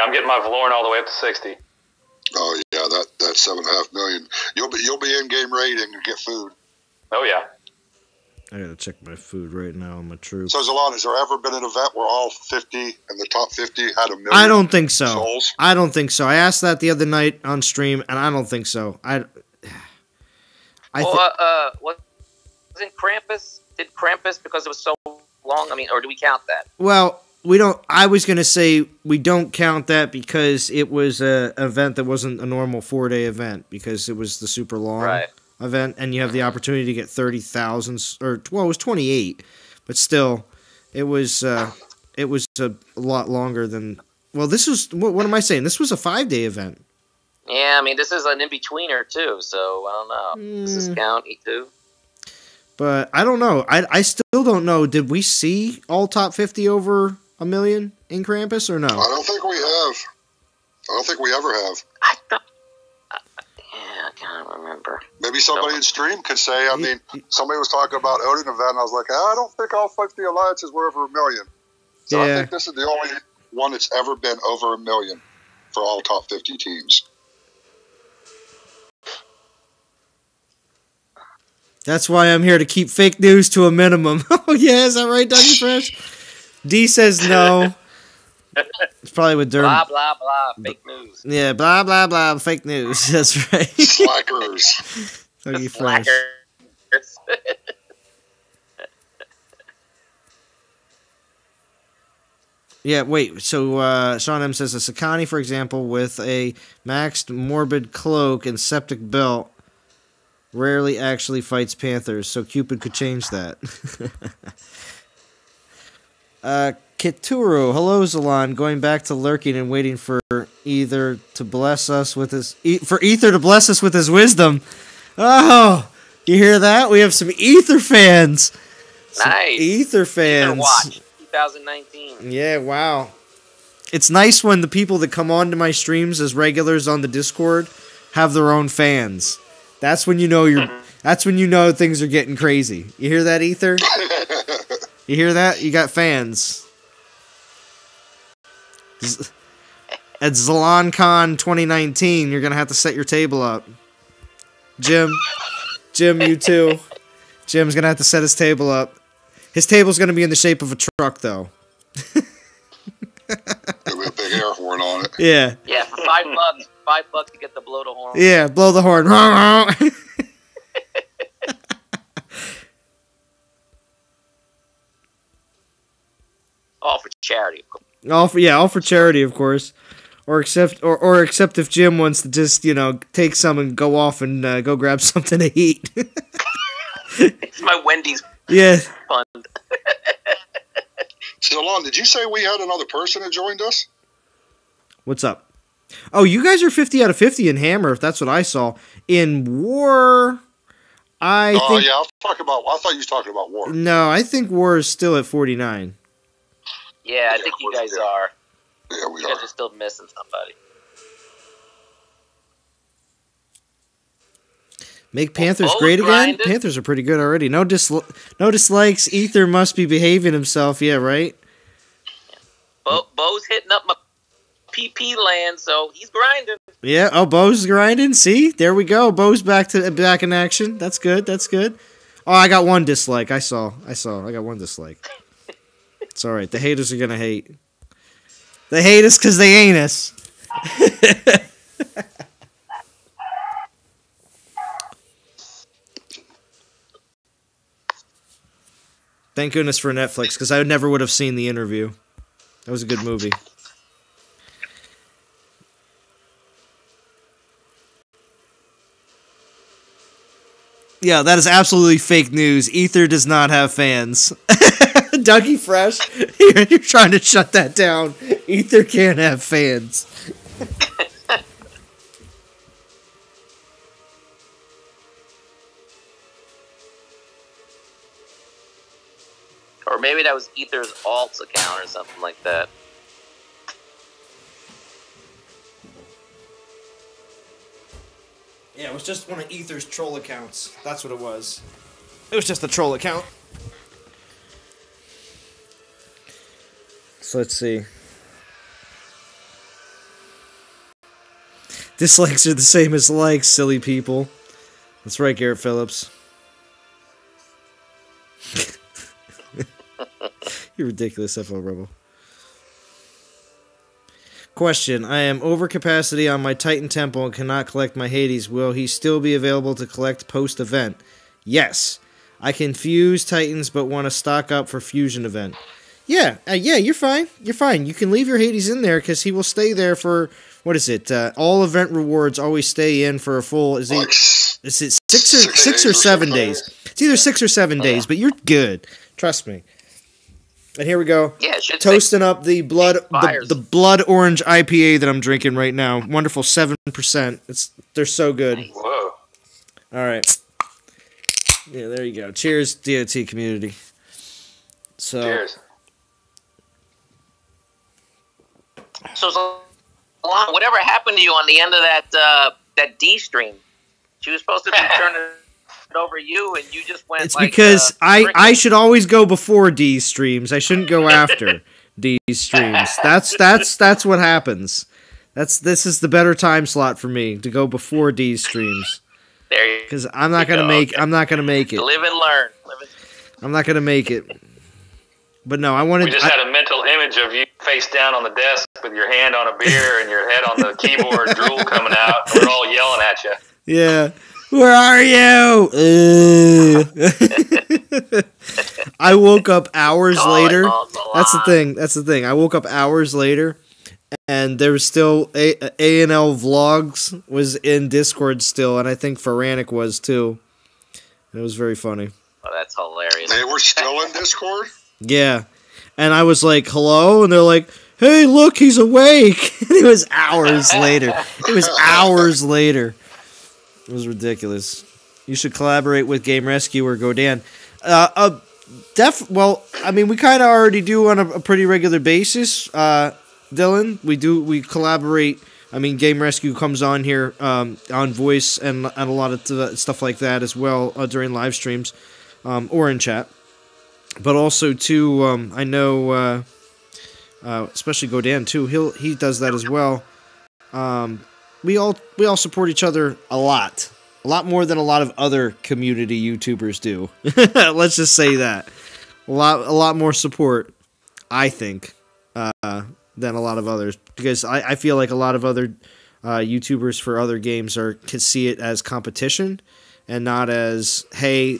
I'm getting my Valoran all the way up to 60. Oh yeah, that 7.5 million. You'll be in game rating to get food. Oh yeah. I gotta check my food right now on my troops. So Zalon, has there ever been an event where all 50 in the top 50 had $1 million? I don't think so. Souls? I don't think so. I asked that the other night on stream, and I don't think so. Wasn't Krampus? Did Krampus because it was so long? I mean, or do we count that? Well, we don't. I was gonna say we don't count that because it was an event that wasn't a normal 4-day event because it was the super long event, and you have the opportunity to get 30,000 it was 28, but still, it was a lot longer than. Well, this was what am I saying? This was a 5-day event. Yeah, I mean, this is an in-betweener, too, so I don't know. Does this count, E2? But I don't know. I still don't know. Did we see all top 50 over $1 million in Krampus, or no? I don't think we have. I don't think we ever have. I can't remember. Maybe somebody in stream could say, I mean, somebody was talking about Odin event, and I was like, I don't think all 50 alliances were over $1 million. So I think this is the only one that's ever been over $1 million for all top 50 teams. That's why I'm here to keep fake news to a minimum. Oh, yeah, is that right, Dougie Fresh? D says no. It's probably with Durham. Blah, blah, blah, fake news. Yeah, blah, blah, blah, fake news. That's right. Slackers. Dougie Fresh. Yeah, wait. So Sean M says a Sakani, for example, with a maxed morbid cloak and septic belt rarely actually fights panthers, so Cupid could change that. Kituro, hello Zalon, going back to lurking and waiting for Ether to bless us with his Ether to bless us with his wisdom. Oh, you hear that? We have some Ether fans. Nice. Ether fans. Ether Watch 2019. Yeah, wow. It's nice when the people that come on to my streams as regulars on the Discord have their own fans. That's when you know That's when you know things are getting crazy. You hear that, Ether? You hear that? You got fans. At ZalonCon 2019, you're going to have to set your table up. Jim, you too. Jim's going to have to set his table up. His table's going to be in the shape of a truck, though. There'll be a big air horn on it. Yeah. Yeah, for $5. $5 to get the blow the horn. Yeah, blow the horn. All for charity, of course. All for charity, of course. Or except if Jim wants to just, take some and go off and go grab something to eat. It's my Wendy's fund. So, Lon, did you say we had another person that joined us? What's up? Oh, you guys are 50 out of 50 in Hammer, if that's what I saw. In War, I think... yeah, I thought you were talking about War. No, I think War is still at 49. Yeah, I think you guys are. Yeah, we You guys are still missing somebody. Make Panthers Bo's great again? grinding. Panthers are pretty good already. No dislikes. Ether must be behaving himself. Yeah, right? Bo's hitting up my PP land, so he's grinding. Yeah, Bo's grinding. See? There we go. Bo's back in action. That's good. Oh, I got one dislike. I saw. I got one dislike. It's all right. The haters are going to hate. They hate us because they ain't us. Thank goodness for Netflix, because I never would have seen The Interview. That was a good movie. Yeah, that is absolutely fake news. Ether does not have fans. Dougie Fresh, you're trying to shut that down. Ether can't have fans. Or maybe that was Ether's alts account or something like that. Yeah, it was just one of Ether's troll accounts. That's what it was. It was just a troll account. So let's see. Dislikes are the same as likes, silly people. That's right, Garrett Phillips. You're ridiculous, FL Rebel. Question. I am over capacity on my Titan Temple and cannot collect my Hades. Will he still be available to collect post-event? Yes. I can fuse Titans, but want to stock up for fusion event. Yeah, you're fine. You're fine. You can leave your Hades in there, because he will stay there for, what is it? All event rewards always stay in for a full, is it 6 or 7 days? It's either 6 or 7 days, but you're good. Trust me. And here we go. Yeah, it should toasting up the blood orange IPA that I'm drinking right now. Wonderful 7%. They're so good. Whoa. All right. Yeah, there you go. Cheers, DOT community. So. Cheers. So, whatever happened to you on the end of that D stream? She was supposed to be turning it over you, and you just went. It's because I should always go before D streams. I shouldn't go after D streams. That's what happens. This is the better time slot for me to go before D streams. There you. Because I'm not gonna make it. Live and learn. I'm not gonna make it. But no, I wanted. We just had a mental image of you face down on the desk with your hand on a beer and your head on the keyboard, drool coming out. And we're all yelling at you. Yeah. Where are you? I woke up hours later. That's the thing. I woke up hours later, and there was still A&L Vlogs was in Discord still, and I think Faranic was too. It was very funny. Oh, that's hilarious. They were still in Discord? Yeah. And I was like, hello? And they're like, hey, look, he's awake. And it was hours later. It was ridiculous. You should collaborate with Game Rescue or Godan. Well, I mean, we kind of already do on a pretty regular basis. Dylan, we collaborate I mean, Game Rescue comes on here on voice and a lot of stuff like that as well during live streams or in chat. But also, too, I know, especially Godan, too, he does that as well. We all support each other a lot more than a lot of other community YouTubers do. Let's just say that a lot more support, I think, than a lot of others, because I feel like a lot of other YouTubers for other games can see it as competition and not as, hey,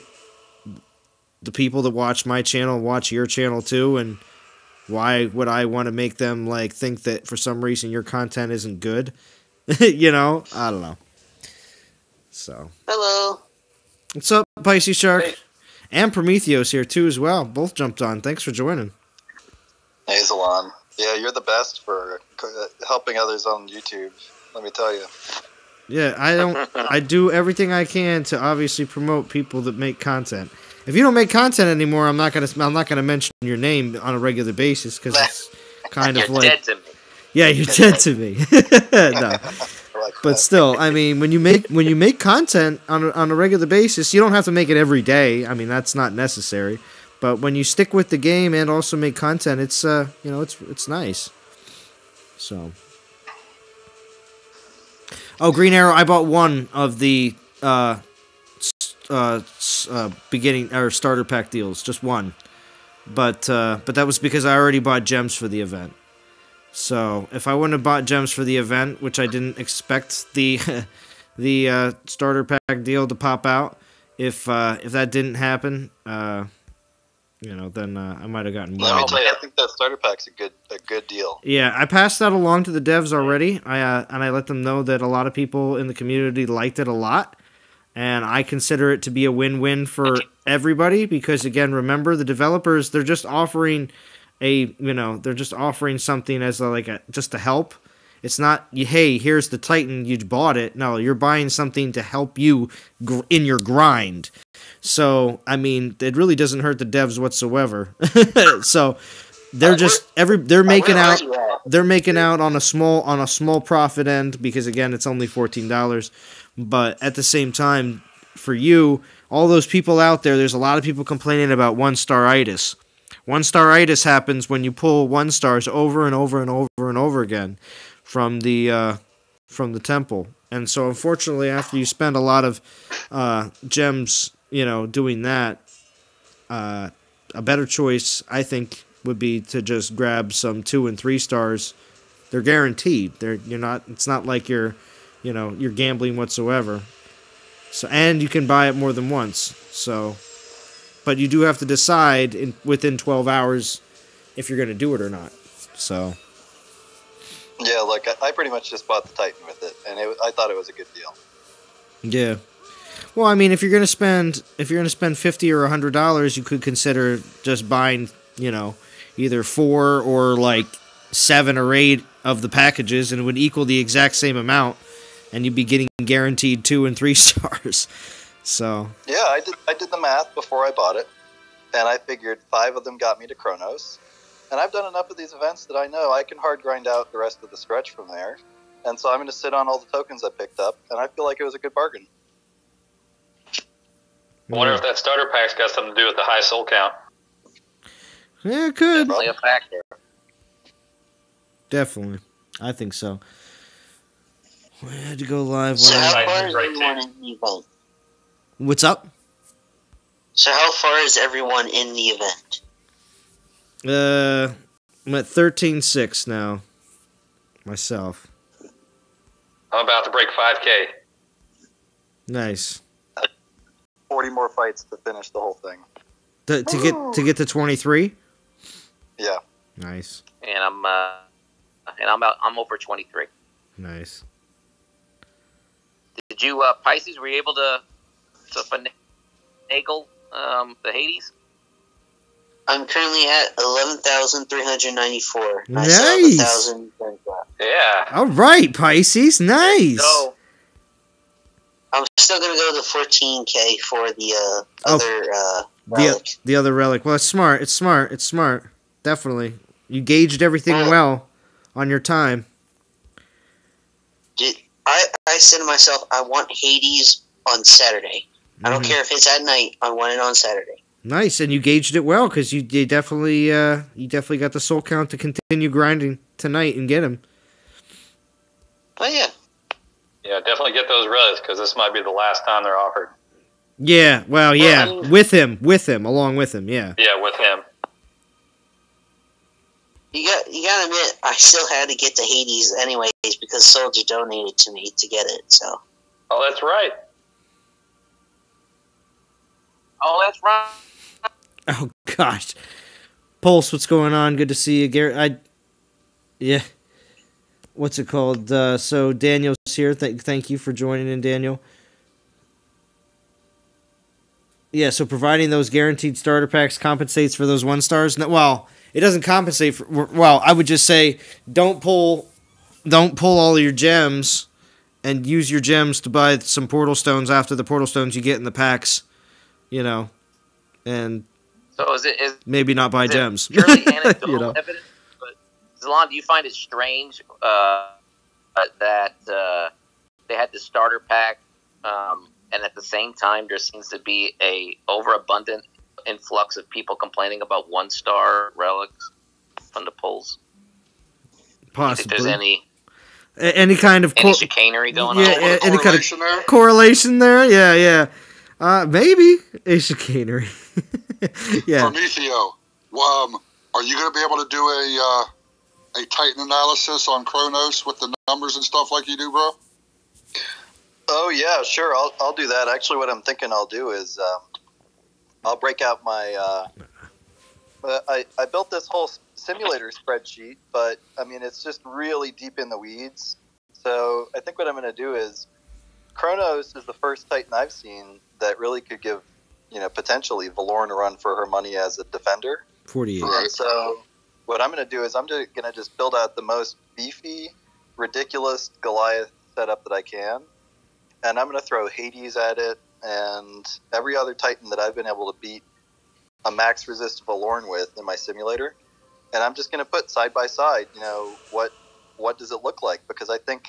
the people that watch my channel watch your channel too, and why would I want to make them like think that for some reason your content isn't good? You know, I don't know. So, hello. What's up, Pisces Shark? Hey. And Prometheus here too as well. Both jumped on. Thanks for joining. Hey, Zalon. Yeah, you're the best for helping others on YouTube. Let me tell you. Yeah, I do everything I can to obviously promote people that make content. If you don't make content anymore, I'm not gonna mention your name on a regular basis because it's kind of like, dead to me. Yeah, you're dead to me. No. But still, I mean, when you make content on a regular basis, you don't have to make it every day. I mean, that's not necessary. But when you stick with the game and also make content, it's it's nice. So, Green Arrow, I bought one of the beginning or starter pack deals, just one. But that was because I already bought gems for the event. So if I wouldn't have bought gems for the event, which I didn't expect the starter pack deal to pop out, if that didn't happen, then I might have gotten more. Let me tell you, I think that starter pack's a good deal. Yeah, I passed that along to the devs already. I let them know that a lot of people in the community liked it a lot, and I consider it to be a win-win for everybody because, again, remember the developers, they're just offering something as just to help. It's not, hey, here's the Titan, you bought it. No, you're buying something to help you in your grind. So, I mean, it really doesn't hurt the devs whatsoever. So, they're making out on a small profit end because, again, it's only $14. But at the same time, for you, all those people out there's a lot of people complaining about one-star-itis. One-star-itis happens when you pull 1-stars over and over and over and over again from the temple. And so, unfortunately, after you spend a lot of gems, doing that, a better choice, I think, would be to just grab some 2 and 3 stars. They're guaranteed. It's not like you're gambling whatsoever. So, and you can buy it more than once. So. But you do have to decide within 12 hours if you're going to do it or not. So. Yeah, I pretty much just bought the Titan with it, and I thought it was a good deal. Yeah. Well, I mean, if you're going to spend $50 or $100, you could consider just buying, either 4 or 7 or 8 of the packages, and it would equal the exact same amount, and you'd be getting guaranteed 2 and 3 stars. So yeah, I did the math before I bought it, and I figured 5 of them got me to Chronos, and I've done enough of these events that I know I can hard grind out the rest of the stretch from there, and so I'm going to sit on all the tokens I picked up, and I feel like it was a good bargain. I wonder if that starter pack's got something to do with the high soul count. Yeah, it could. Definitely a factor. Definitely, I think so. We had to go live. So how far is everyone in the event? What's up? So how far is everyone in the event? I'm at 13.6 now. Myself. I'm about to break 5K. Nice. 40 more fights to finish the whole thing. To get to 23? Yeah. Nice. And I'm over 23. Nice. Did you Pisces? Were you able to finagle the Hades? I'm currently at 11,394. Nice. Yeah. All right, Pisces. Nice. So, I'm still gonna go to 14K for the other relic. The other relic. Well, it's smart. It's smart. Definitely. You gauged everything well on your time. I said to myself, I want Hades on Saturday. I don't care if it's at night. I want it on Saturday. Nice, and you gauged it well because you definitely got the soul count to continue grinding tonight and get him. Oh yeah. Yeah, definitely get those relics because this might be the last time they're offered. Yeah, well, yeah, Well, I mean, with him, along with him, yeah. Yeah, with him. You gotta admit, I still had to get to Hades anyways because Soldier donated to me to get it. So. Oh, that's right. Oh, that's right. Oh gosh, Pulse, what's going on? Good to see you, Garrett. Yeah. What's it called? So Daniel's here. Thank you for joining in, Daniel. Yeah, so providing those guaranteed starter packs compensates for those 1-stars. No, well, it doesn't compensate for. Well, I would just say don't pull all your gems, and use your gems to buy some portal stones after the portal stones you get in the packs. You know, and So is maybe not buy gems. purely anecdotal You know. evidence? But Zalon, do you find it strange that they had the starter pack, and at the same time there seems to be a overabundant influx of people complaining about 1-star relics from the polls? Possibly. If there's any kind of any chicanery going on? any kind of Correlation there? correlation there. Yeah. Maybe a chicanery. Yeah. Prometheo, are you going to be able to do a Titan analysis on Chronos with the numbers and stuff like you do, bro? Oh yeah, sure. I'll do that. Actually, what I'm thinking I'll do is I'll break out my. I built this whole simulator spreadsheet, but I mean it's just really deep in the weeds. So I think what I'm going to do is Chronos is the first Titan I've seen that really could give, potentially Valoran a run for her money as a defender. 48. And so what I'm going to do is I'm going to just build out the most beefy, ridiculous Goliath setup that I can. And I'm going to throw Hades at it and every other Titan that I've been able to beat a max resist Valoran with in my simulator. And I'm just going to put side by side, what does it look like? Because I think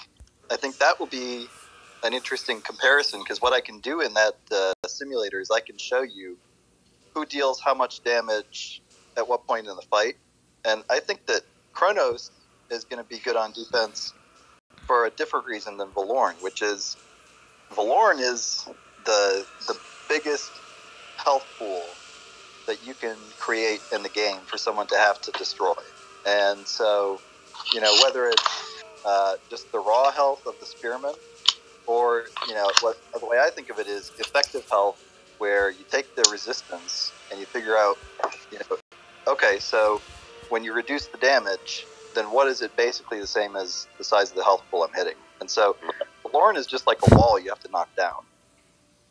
that will be an interesting comparison, because what I can do in that simulator is I can show you who deals how much damage at what point in the fight. And I think that Chronos is going to be good on defense for a different reason than Valoran, which is Valoran is the biggest health pool that you can create in the game for someone to have to destroy. And so, whether it's just the raw health of the spearman, or, the way I think of it is effective health, where you take the resistance and you figure out, okay, so when you reduce the damage, then what is it basically the same as the size of the health pool I'm hitting? And so Valoran is just like a wall you have to knock down.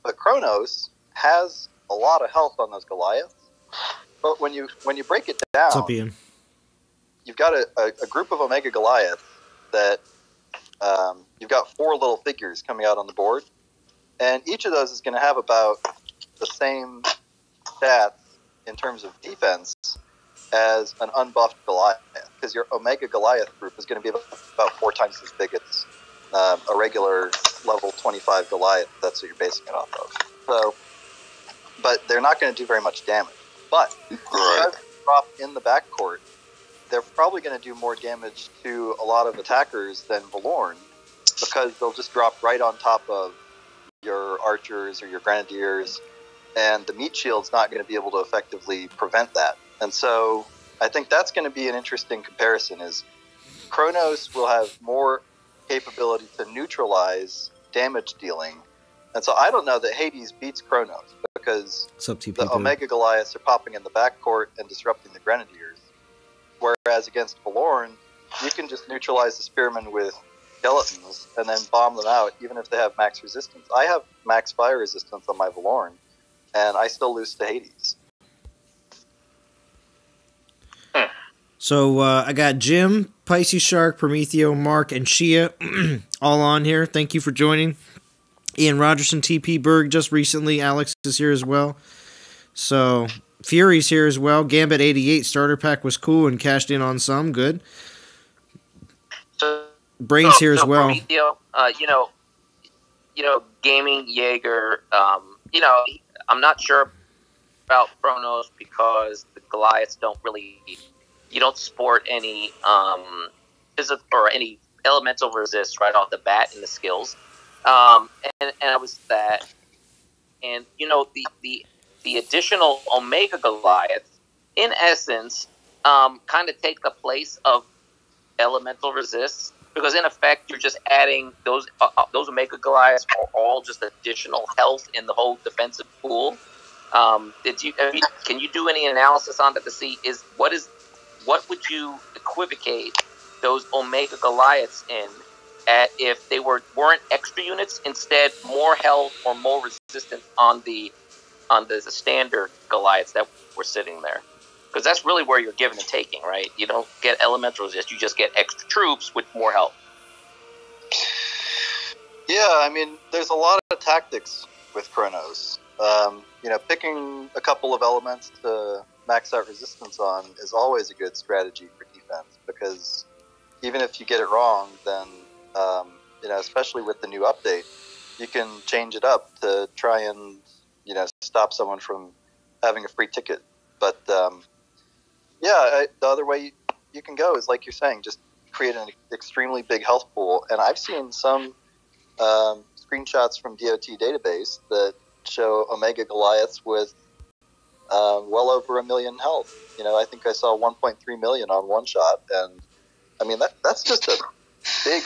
But Chronos has a lot of health on those Goliaths. But when you break it down, What's up, Ian? you've got a group of Omega Goliaths that you've got 4 little figures coming out on the board, and each of those is going to have about the same stats in terms of defense as an unbuffed Goliath, because your Omega Goliath group is going to be about 4 times as big as a regular level 25 Goliath. That's what you're basing it off of. So, but they're not going to do very much damage. But because they drop in the backcourt, they're probably going to do more damage to a lot of attackers than Valoran, because they'll just drop right on top of your archers or your grenadiers, and the meat shield's not going to be able to effectively prevent that. And so I think that's going to be an interesting comparison, is Chronos will have more capability to neutralize damage dealing. And so I don't know that Hades beats Chronos, because the Omega Goliaths are popping in the backcourt and disrupting the grenadiers. Whereas against Valoran, you can just neutralize the spearmen with skeletons and then bomb them out, even if they have max resistance. I have max fire resistance on my Valoran, and I still lose to Hades. So I got Jim, Pisces Shark, Prometheo, Mark, and Shia all on here. Thank you for joining. Ian Rogerson, TP Berg just recently. Alex is here as well. So Fury's here as well. Gambit 88 starter pack was cool and cashed in on some. Good. So Brains here as well. Prometeo, Gaming Jaeger. I'm not sure about Chronos because the Goliaths don't really. You don't sport any physical or any elemental resist right off the bat in the skills, and I was that, and the additional Omega Goliaths, in essence, kind of take the place of elemental resists, because in effect you're just adding those Omega Goliaths are all just additional health in the whole defensive pool. Can you do any analysis on that to see what would you equivocate those Omega Goliaths in at if they weren't extra units, instead more health or more resistance on the standard Goliaths that were sitting there? Because that's really where you're giving and taking, right? You don't get elemental resist, you just get extra troops with more health. Yeah, I mean, there's a lot of tactics with Chronos. Picking a couple of elements to max out resistance on is always a good strategy for defense, because even if you get it wrong, then, especially with the new update, you can change it up to try and, stop someone from having a free ticket. But, the other way you can go is, like you're saying, just create an extremely big health pool. And I've seen some screenshots from DOT database that show Omega Goliaths with well over 1 million health. I think I saw 1.3 million on one shot, and I mean that's just a big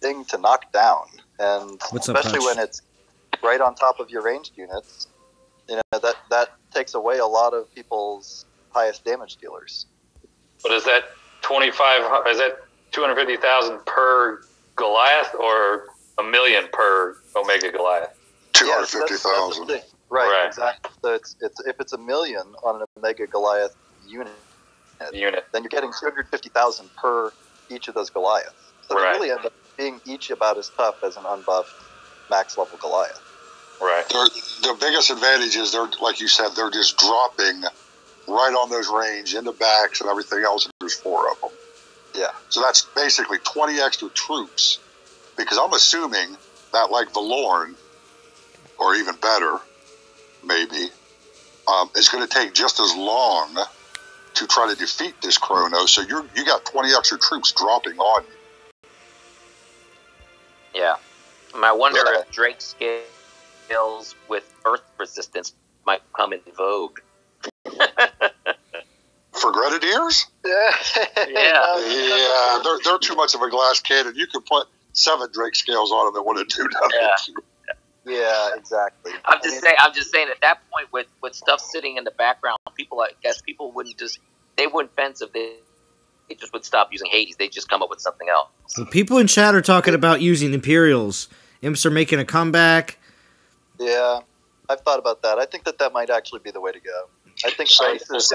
thing to knock down, and especially when it's right on top of your ranged units. That takes away a lot of people's highest damage dealers. But is that 25? Is that 250,000 per Goliath, or 1 million per Omega Goliath? 250,000. Yeah, right, exactly. So it's if it's 1 million on an Omega Goliath unit, then you're getting 250,000 per each of those Goliaths. So they really end up being each about as tough as an unbuffed max level Goliath. Right. The biggest advantage is like you said, they're just dropping right on those range into backs and everything else, and there's 4 of them. Yeah. So that's basically 20 extra troops, because I'm assuming that, like Valoran, or even better, maybe, is going to take just as long to try to defeat this Chronos. So you got 20 extra troops dropping on you. Yeah. I wonder if Drake skills with Earth resistance might come in vogue. For Grenadiers? Yeah. They're too much of a glass cannon. You could put 7 Drake scales on them that wouldn't do nothing. Yeah, exactly. I'm just saying at that point with stuff sitting in the background, people wouldn't fence if they just would stop using Hades. They'd just come up with something else. Well, people in chat are talking about using Imperials. Imps are making a comeback. Yeah, I've thought about that. I think that might actually be the way to go. I think Ice is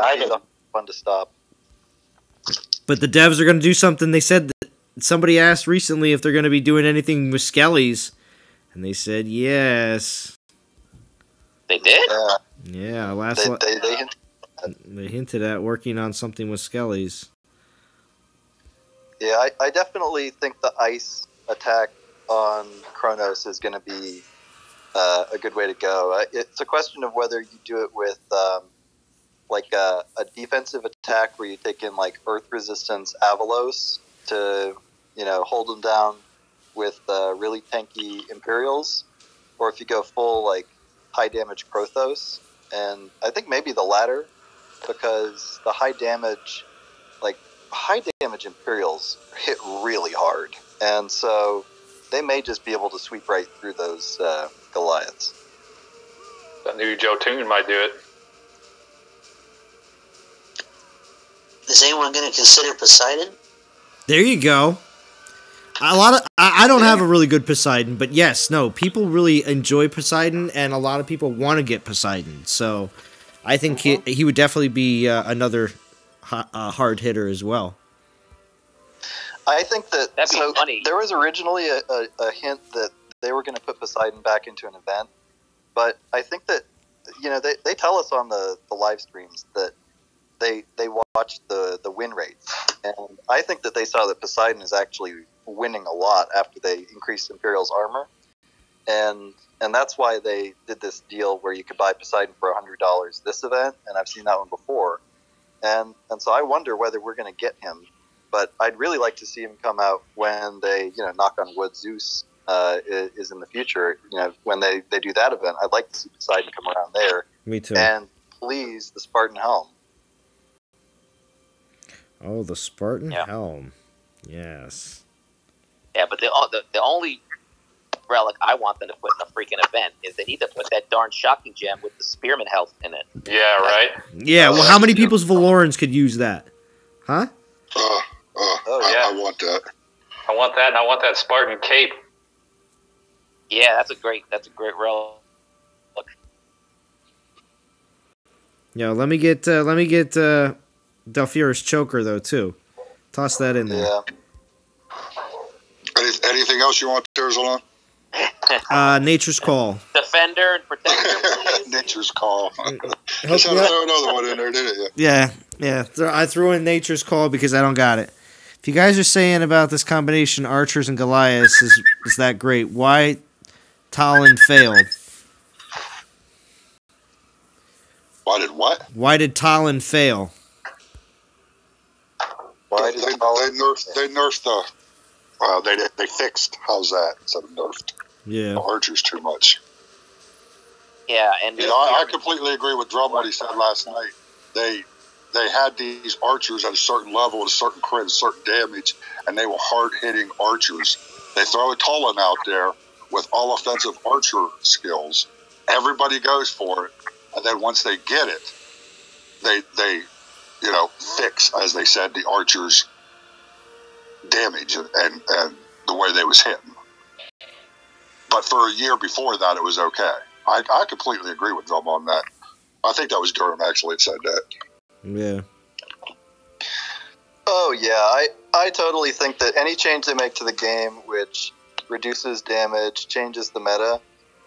fun to stop. But the devs are going to do something. They said that somebody asked recently if they're going to be doing anything with Skellies, and they said yes. They did? Yeah, they hinted at working on something with Skellies. Yeah, I definitely think the ice attack on Chronos is going to be a good way to go. It's a question of whether you do it with like a defensive attack where you take in like Earth Resistance Avalos to hold them down with really tanky Imperials, or if you go full like high damage Prothos. And I think maybe the latter, because the high damage Imperials hit really hard, and so they may just be able to sweep right through those Goliaths. That new Jotun might do it. Is anyone going to consider Poseidon? There you go. I don't have a really good Poseidon, but yes, no, people really enjoy Poseidon, and a lot of people want to get Poseidon. So I think he would definitely be another hard hitter as well. I think that'd be funny. There was originally a hint that they were going to put Poseidon back into an event, but I think that they tell us on the live streams that they watched the win rates, and I think that they saw that Poseidon is actually winning a lot after they increased Imperial's armor, and that's why they did this deal where you could buy Poseidon for $100 this event, and I've seen that one before, and so I wonder whether we're going to get him, but I'd really like to see him come out when they, knock on wood, Zeus is in the future. When they do that event, I'd like to see Poseidon come around there. Me too. And please, the Spartan helm. Oh, the Spartan helm. Yes. Yeah, but the only relic I want them to put in a freaking event is they need to put that darn shocking gem with the spearman health in it. Yeah, right? Yeah, well, how many people's Valorans could use that? Huh? I want that. I want that, and I want that Spartan cape. Yeah, that's a great relic. Yeah, let me get Delphira's choker though too. Toss that in there. Yeah. Anything else you want there, Zalon? Nature's Call. Defender and Protector, please. Nature's Call. Just had to throw another one in there, didn't you? Yeah. I threw in Nature's Call because I don't got it. If you guys are saying about this combination Archers and Goliaths is that great, why Talon failed? Why did what? Why did Talon fail? They nerfed the. They fixed. How's that instead of nerfed? Yeah. The Archers too much. Yeah, and I completely agree with Drum what he said last night. They had these Archers at a certain level, a certain crit, a certain damage, and they were hard hitting Archers. They throw a Talon out there with all offensive Archer skills. Everybody goes for it, and then once they get it, they fix, as they said, the Archers' damage and the way they was hitting. But for a year before that, it was okay. I completely agree with Drum on that. I think that was Durham actually that said that. Yeah. Oh yeah, I totally think that any change they make to the game, which reduces damage, changes the meta,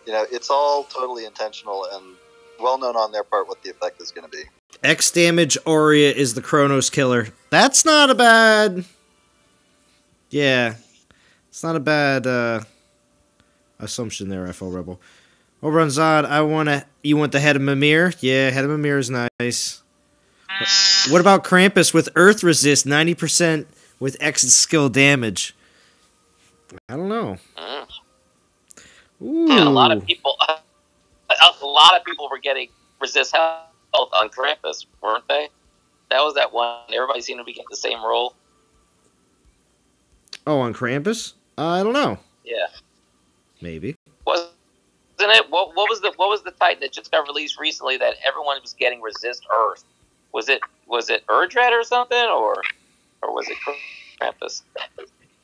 it's all totally intentional and well known on their part what the effect is going to be. X damage Aurea is the Chronos killer. That's not a bad. Yeah, it's not a bad assumption there, FL Rebel. Over on Zod, you want the head of Mimir? Yeah, head of Mimir is nice. What about Krampus with Earth Resist, 90% with X skill damage? I don't know. Ooh. Yeah, a lot of people were getting resist health on Krampus, weren't they? That was that one. Everybody seemed to be getting the same roll. Oh, on Krampus? I don't know. Yeah. Maybe. Wasn't it? What was the Titan that just got released recently that everyone was getting resist Earth? Was it Urdred or something, or was it Krampus?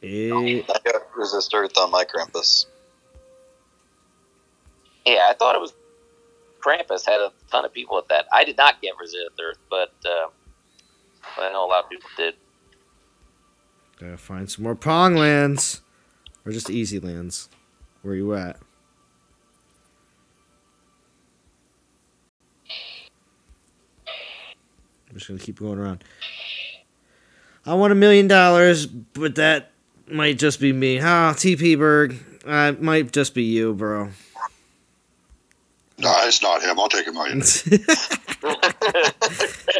I got resist Earth on my Krampus. Yeah, I thought it was Krampus had a ton of people at that. I did not get resist Earth, but I know a lot of people did. Gotta find some more Pong lands. Or just easy lands. Where you at? I'm just gonna keep going around. I want $1 million, but that might just be me. TP Berg. It might just be you, bro. No, it's not him. I'll take $1 million.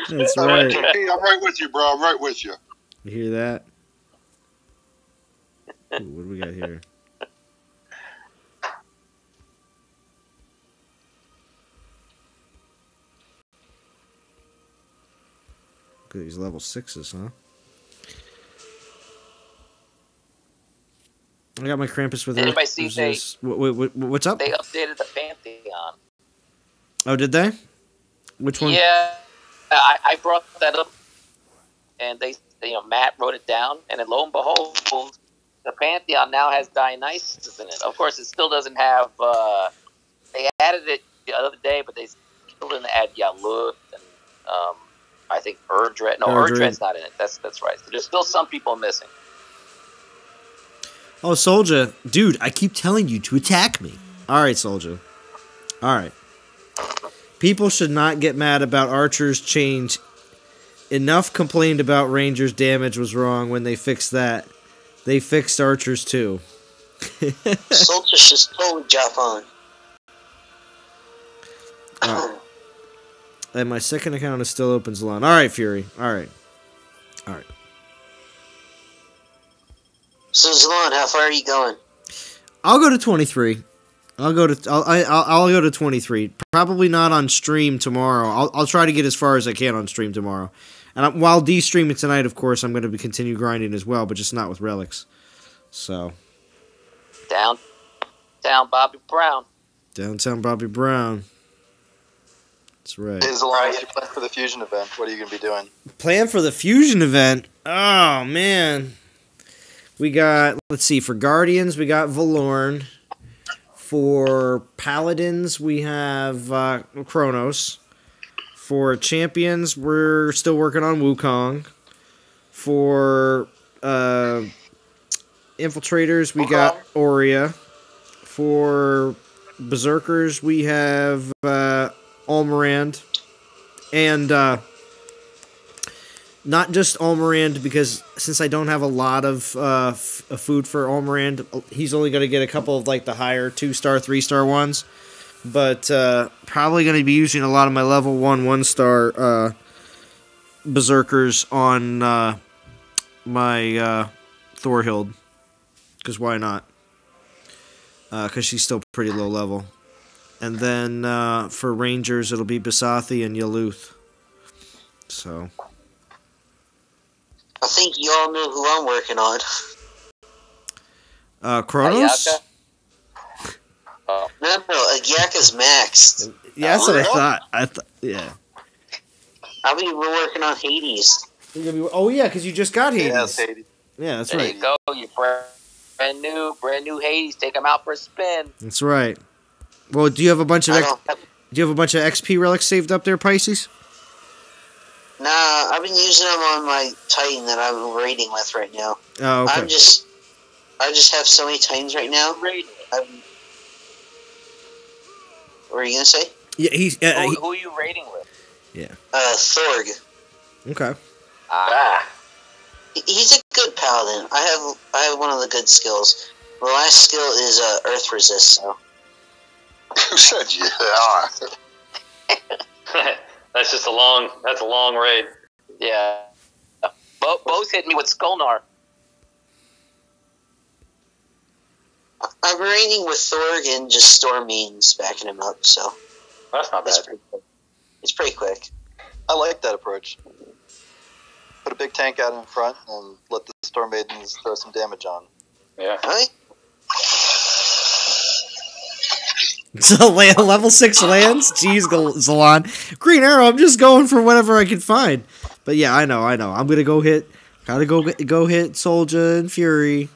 That's right. I'm right with you, bro. I'm right with you. You hear that? Ooh, what do we got here? Look at these level 6s, huh? I got my Krampus with Anybody see what's up? They updated the Pantheon. Oh, did they? Which one? Yeah, I brought that up, and Matt wrote it down, and then lo and behold, the Pantheon now has Dionysus in it. Of course, it still doesn't have. They added it the other day, but they still didn't add Yalut and I think Urdred. No, Urdred's not in it. That's right. So there's still some people missing. Oh, Soldier. Dude, I keep telling you to attack me. Alright, Soldier. Alright. People should not get mad about Archer's change. Enough complained about Ranger's damage was wrong when they fixed that. They fixed archers too. Soldiers just totally jump on. Right. And my second account is still open, Zalon. All right, Fury. All right. So Zalon, how far are you going? I'll go to 23. I'll go to 23. Probably not on stream tomorrow. I'll try to get as far as I can on stream tomorrow. And while de-streaming tonight, of course, I'm going to continue grinding as well, but just not with relics. So. Down Bobby Brown. Downtown Bobby Brown. That's right. Hey, Zalon, what's your plan for the fusion event? What are you going to be doing? Plan for the fusion event? Oh, man. We got, let's see, for Guardians, we got Valoran. For Paladins, we have Chronos. For Champions, we're still working on Wukong. For Infiltrators, we got Aurea. For Berserkers, we have Almorand. And not just Almorand, because since I don't have a lot of food for Almorand, he's only going to get a couple of like the higher 2-star, 3-star ones. But probably going to be using a lot of my level 1, 1-star Berserkers on my Thorhild. Because why not? Because she's still pretty low level. And then for Rangers, it'll be Basathi and Yaluth. So. I think you all know who I'm working on. Chronos? Ayaka? Oh. No, Ayaka's maxed. Yeah, that's what I thought. Yeah. I'll be working on Hades. Oh, yeah, because you just got Hades. Yes, Hades. Yeah, that's There right. you go. You brand new Hades. Take him out for a spin. That's right. Well, do you have a bunch of Do you have a bunch of XP relics saved up there, Pisces? Nah, I've been using them on my Titan that I'm raiding with right now. Oh, okay. I just have so many Titans right now. What were you gonna say? Yeah, he's Who are you raiding with? yeah. Thorg. Okay. He's a good paladin. I have one of the good skills. The last skill is Earth Resist. So. Who said yeah? That's just a long raid. Yeah. Bo's hit me with Skolnar. I'm raiding with Thorg and just Storm Means backing him up, so That's not bad. It's pretty quick. I like that approach. Put a big tank out in front and let the Storm Maidens throw some damage on. Yeah. Right? So level 6 lands? Jeez, Zalon. Green Arrow, I'm just going for whatever I can find. But yeah, I know. I'm gonna go hit. Gotta go hit Soldier and Fury.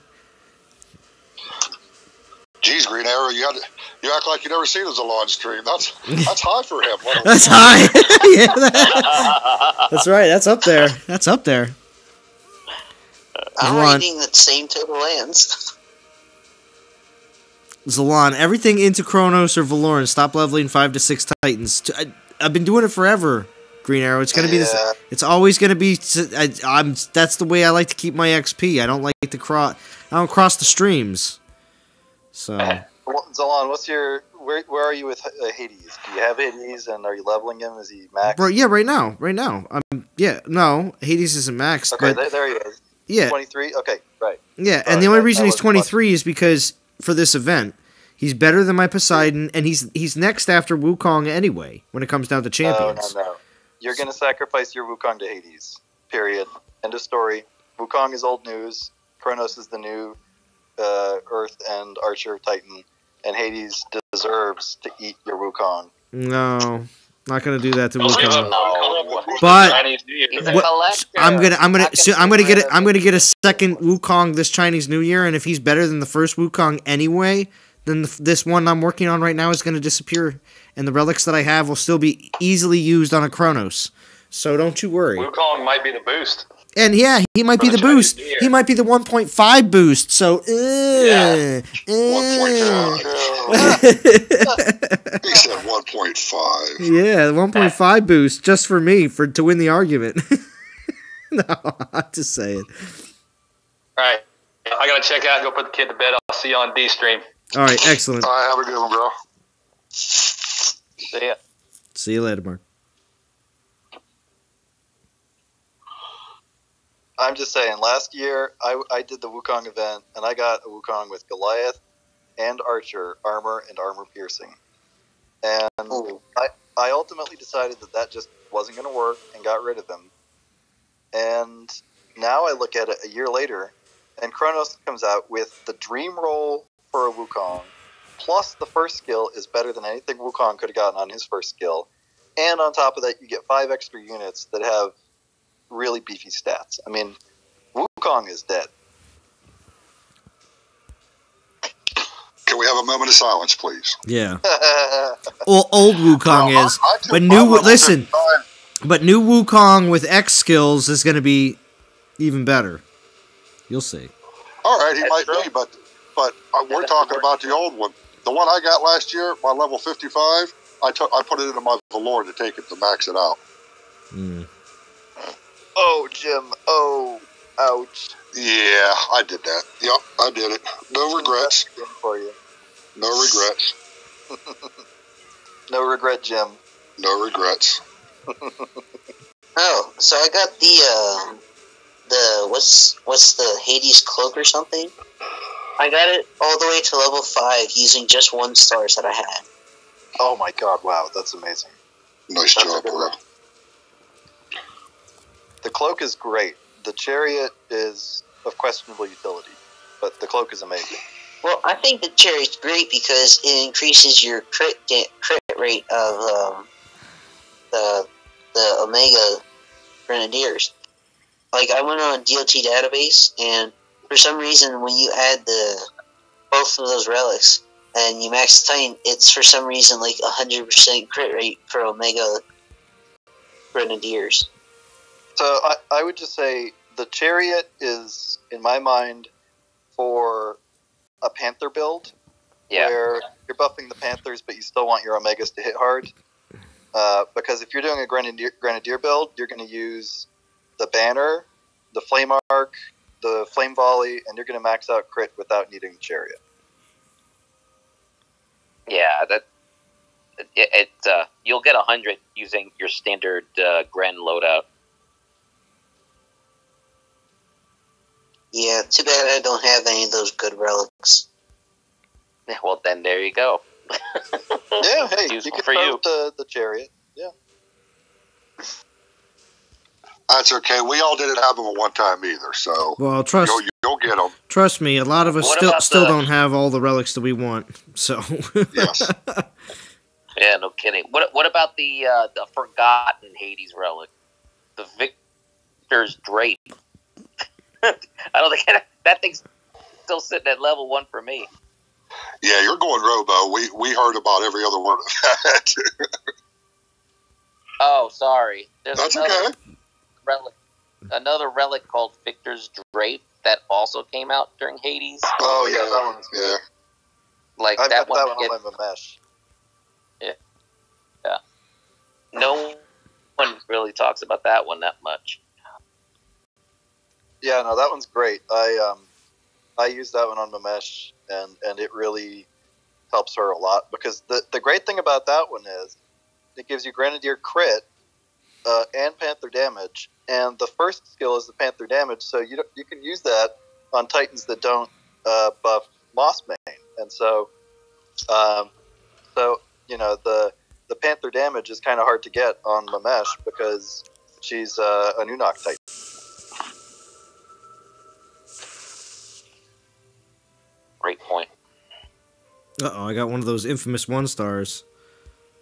Jeez, Green Arrow, you act like you never seen a Zalon stream. That's high for him. That's high. Yeah, that's right. That's up there. I'm Zalon. raiding the same total lands. Zalon, everything into Chronos or Valoran. Stop leveling 5 to 6 Titans. I've been doing it forever. Green Arrow. It's gonna be this. It's always gonna be. That's the way I like to keep my XP. I don't like to cross. I don't cross the streams. So. Zalon, where are you with Hades? Do you have Hades, and are you leveling him? Is he max? Yeah, right now. No, Hades isn't maxed. Okay, but there he is. Yeah. 23. Okay, right. Yeah, and the only reason he's 23 is because for this event, he's better than my Poseidon, and he's next after Wukong anyway when it comes down to champions. No. You're gonna sacrifice your Wukong to Hades. Period. End of story. Wukong is old news. Chronos is the new Earth and Archer Titan, and Hades deserves to eat your Wukong. No, not gonna do that to Wukong. No. But What? I'm gonna get a second Wukong this Chinese New Year, and if he's better than the first Wukong anyway, then this one I'm working on right now is gonna disappear, and the relics that I have will still be easily used on a Chronos. So don't you worry. Wukong might be the boost. And yeah, he might be the boost. He might be the 1.5 boost. So, Yeah. 1.5. He said 1.5. Yeah, 1.5 boost just for me to win the argument. No, I'm just saying. All right. I gotta check out and go put the kid to bed. I'll see you on D stream. All right, excellent. All right, have a good one, bro. See ya. See you later, Mark. I'm just saying, last year I did the Wukong event, and I got a Wukong with Goliath and Archer, armor, and armor piercing. And I ultimately decided that just wasn't going to work and got rid of him. And now I look at it a year later, and Chronos comes out with the dream roll for a Wukong, plus the first skill is better than anything Wukong could have gotten on his first skill. And on top of that, you get 5 extra units that have really beefy stats. I mean, Wukong is dead. Can we have a moment of silence, please? Yeah. Well, old Wukong is, but new Wukong with X skills is going to be even better. You'll see. All right, he might be, but we're talking about the old one. The one I got last year, my level 55, I put it into my Valoran to take it to max it out. Mm. Oh, Jim. Oh, ouch. Yeah, I did that. Yep, I did it. No regrets. For you. No regrets. No regret, Jim. No regrets. Oh, so I got the what's the Hades cloak or something? I got it all the way to level 5 using just 1 stars that I had. Oh my god, wow, that's amazing. Nice job, bro. The cloak is great. The chariot is of questionable utility, but the cloak is amazing. Well, I think the chariot's great because it increases your crit rate of the Omega Grenadiers. Like, I went on a DOT database, and for some reason, when you add both of those relics and you max the Titan, it's for some reason like 100% crit rate for Omega Grenadiers. So I would just say the chariot is, in my mind, for a Panther build, where you're buffing the Panthers, but you still want your Omegas to hit hard. Because if you're doing a Grenadier build, you're going to use the Banner, the Flame Arc, the Flame Volley, and you're going to max out crit without needing the chariot. Yeah, you'll get 100 using your standard Gren loadout. Yeah, too bad I don't have any of those good relics. Yeah, well, then there you go. Yeah, hey, you can start with the chariot. Yeah. That's okay. We all didn't have them at one time either, so well, you'll get them. Trust me, a lot of us still don't have all the relics that we want. So yes. Yeah, no kidding. What about the forgotten Hades relic, the Victor's Drape? I don't think that thing's still sitting at level 1 for me. Yeah, you're going Robo. We heard about every other one of that. Oh, sorry. There's That's okay. Another relic called Victor's Drape that also came out during Hades. Oh yeah, that one's good. Yeah. Like I've that got one. that one on my mesh. Yeah. No one really talks about that one that much. Yeah, no, that one's great. I use that one on my mesh, and it really helps her a lot, because the great thing about that one is it gives you Grenadier crit and Panther damage, and the first skill is the Panther damage, so you can use that on Titans that don't buff Moss Main, and so you know the Panther damage is kind of hard to get on Mamesh because she's a Nunok Titan. Great point. Uh-oh, I got one of those infamous 1 stars.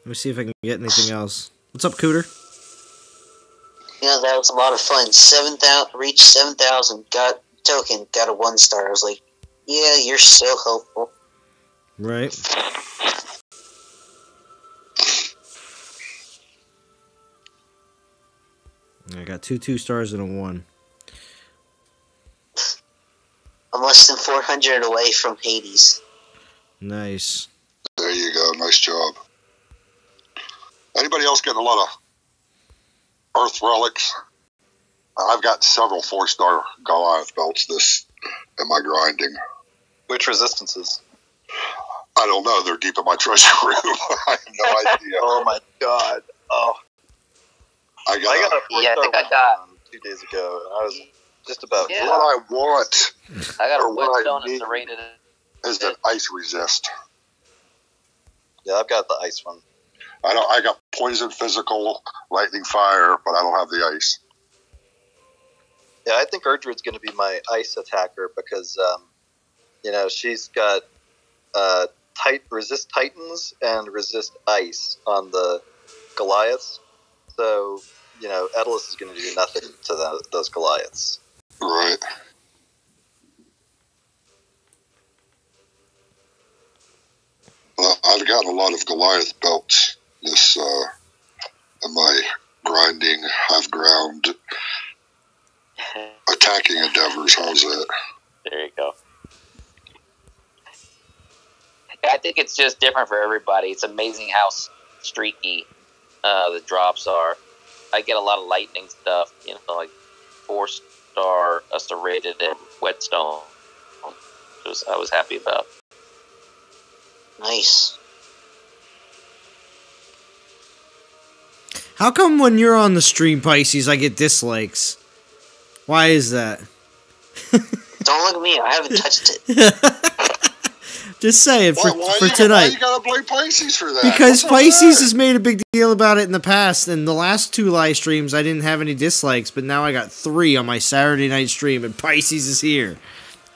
Let me see if I can get anything else. What's up, Cooter? You know, that was a lot of fun. 7,000, reached 7,000, got token, got a 1 star. I was like, yeah, you're so helpful. Right. I got 2 stars and a 1. I'm less than 400 away from Hades. Nice. There you go. Nice job. Anybody else getting a lot of Earth relics? I've got several 4-star Goliath belts this am I grinding? Which resistances? I don't know. They're deep in my treasure room. I have no idea. Oh my god. Oh. I got a 4-star I think I got 2 days ago, and I was just about Yeah. what I want I got a Or what I whetstone and need. serrated. is an ice resist. Yeah, I've got the ice one. I got poison, physical, lightning, fire, but I don't have the ice. Yeah, I think Erdred's going to be my ice attacker because, she's got resist Titans and resist ice on the Goliaths. So, Edalus is going to do nothing to those Goliaths. Right. I've gotten a lot of Goliath belts this in my grinding, half ground, attacking endeavors. How's that? There you go. I think it's just different for everybody. It's amazing how streaky the drops are. I get a lot of lightning stuff, like 4-star serrated and whetstone, which I was happy about. Nice. How come when you're on the stream, Pisces, I get dislikes? Why is that? Don't look at me. I haven't touched it. Just saying, for Why tonight. you gotta blame Pisces for that? Because What's up with Pisces that? has made a big deal about it in the past, and the last 2 live streams I didn't have any dislikes, but now I got 3 on my Saturday night stream, and Pisces is here.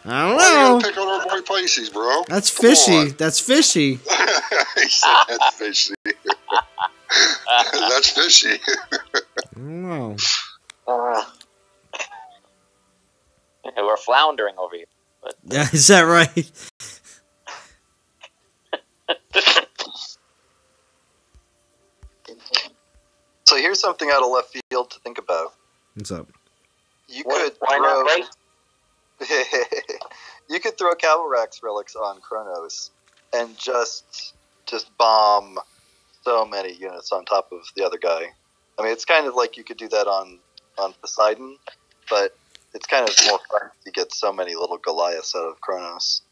I don't Why you know. gotta pick on our boy Pisces, bro? That's Come fishy. on. That's fishy. He said that's fishy. That's fishy. I don't know. We're floundering over here. But Yeah, is that right? So here's something out of left field to think about. What's up? You why could not, right? you could throw Cavalrax relics on Chronos and just bomb so many units on top of the other guy. I mean, it's kind of like you could do that on Poseidon, but it's kind of more fun to get so many little Goliaths out of Chronos.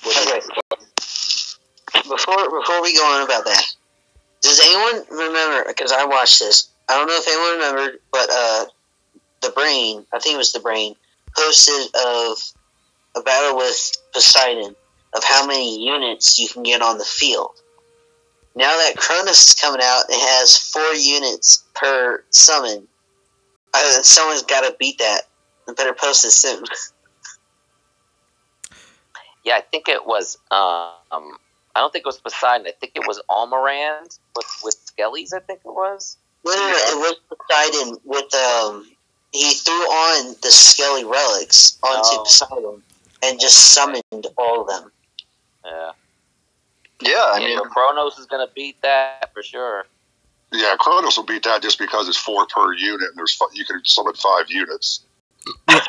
Okay. Before we go on about that, does anyone remember, because I watched this, I don't know if anyone remembered, but The Brain, I think it was The Brain, posted of a battle with Poseidon of how many units you can get on the field. Now that Chronos is coming out, it has 4 units per summon. Someone's got to beat that. I better post it soon. Yeah, I think it was. I don't think it was Poseidon. I think it was Almorand with Skellies. I think it was. No, it was Poseidon with he threw on the Skelly relics onto Poseidon and just summoned all of them. Yeah. Yeah, I mean, Chronos is going to beat that for sure. Yeah, Chronos will beat that just because it's 4 per unit, and you can summon 5 units.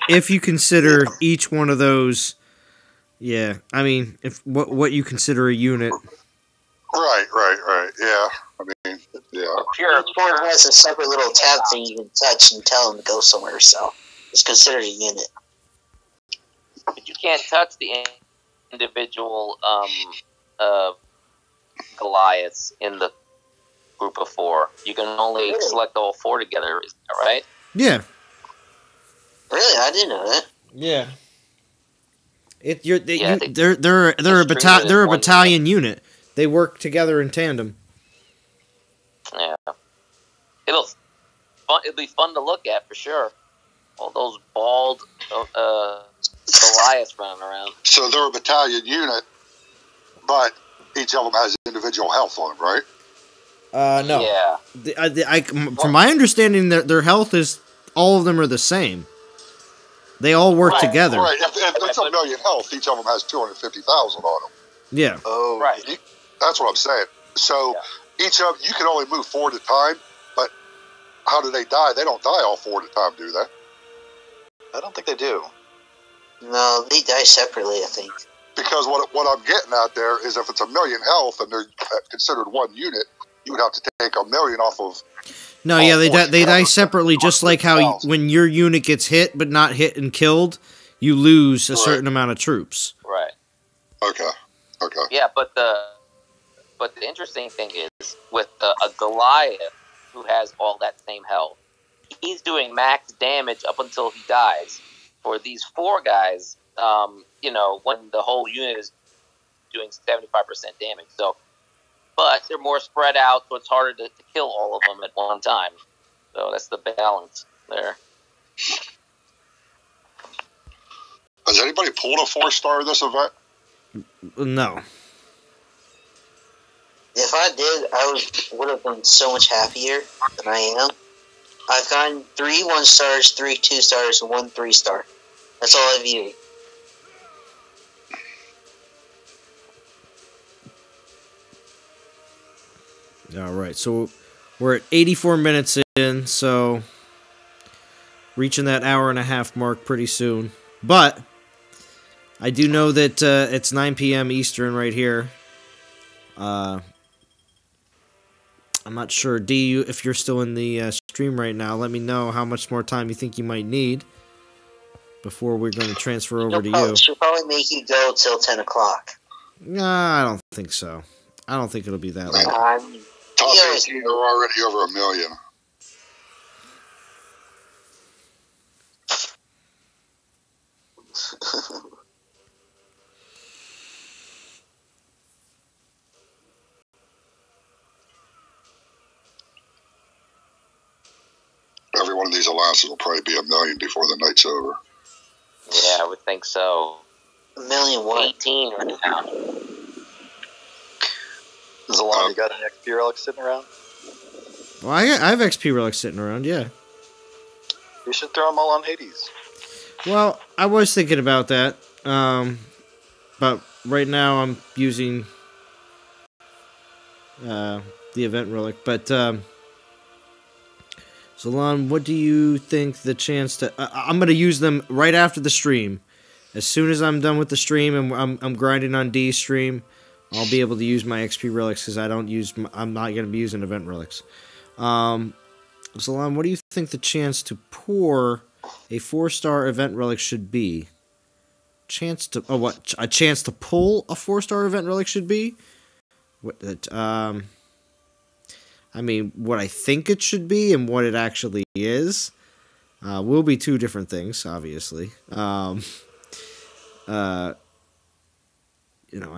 If you consider each one of those, yeah, I mean, if what you consider a unit. Right. Yeah, I mean, yeah. Each one has a separate little tab thing you can touch and tell them to go somewhere, so it's considered a unit. But you can't touch the individual Goliaths in the group of 4. You can only select all 4 together, is that right? Yeah. Really, I didn't know that. Yeah. They're a battalion unit. They work together in tandem. Yeah. It'll be fun to look at for sure. All those bald Goliaths running around. So they're a battalion unit, but each of them has individual health on them, right? No. Yeah. From my understanding, their health is all of them are the same. They all work together. Right. If it's a million health, each of them has 250,000 on them. Yeah. oh, Right. That's what I'm saying. So each of you can only move 4 at a time, but how do they die? They don't die all 4 at a time, do they? I don't think they do. No, they die separately, I think. Because what I'm getting at there is if it's a million health and they're considered 1 unit, you would have to take a million off of. No, yeah, they die separately, just like how when your unit gets hit but not hit and killed, you lose a certain amount of troops. Right. Okay. Yeah, but the interesting thing is with a Goliath who has all that same health, he's doing max damage up until he dies. For these 4 guys, when the whole unit is doing 75% damage, but they're more spread out, so it's harder to kill all of them at one time. So that's the balance there. Has anybody pulled a 4-star this event? No. If I did, I would have been so much happier than I am. I've gotten 3 1-stars, 3 2-stars, and 1 3-star. That's all I've used. All right, so we're at 84 minutes in, so reaching that hour and a half mark pretty soon. But I do know that it's 9 p.m. Eastern right here. I'm not sure, D, if you're still in the stream right now. Let me know how much more time you think you might need before we're going to transfer over to you. She'll probably make you go till 10 o'clock. Nah, I don't think so. I don't think it'll be that late. Top 18 are already over 1 million. Every one of these alliances will probably be 1 million before the night's over. Yeah, I would think so. 1 million what? 18 right now. Zalon, you got an XP relic sitting around? Well, I have XP relics sitting around, yeah. You should throw them all on Hades. Well, I was thinking about that, but right now I'm using the event relic. But Zalon, what do you think the chance to? I'm gonna use them right after the stream. As soon as I'm done with the stream and I'm grinding on D's stream, I'll be able to use my XP relics because I'm not gonna be using event relics. Zalon, what do you think the chance to pour a 4-star event relic should be? A chance to pull a 4-star event relic should be? I mean, what I think it should be and what it actually is will be 2 different things, obviously. I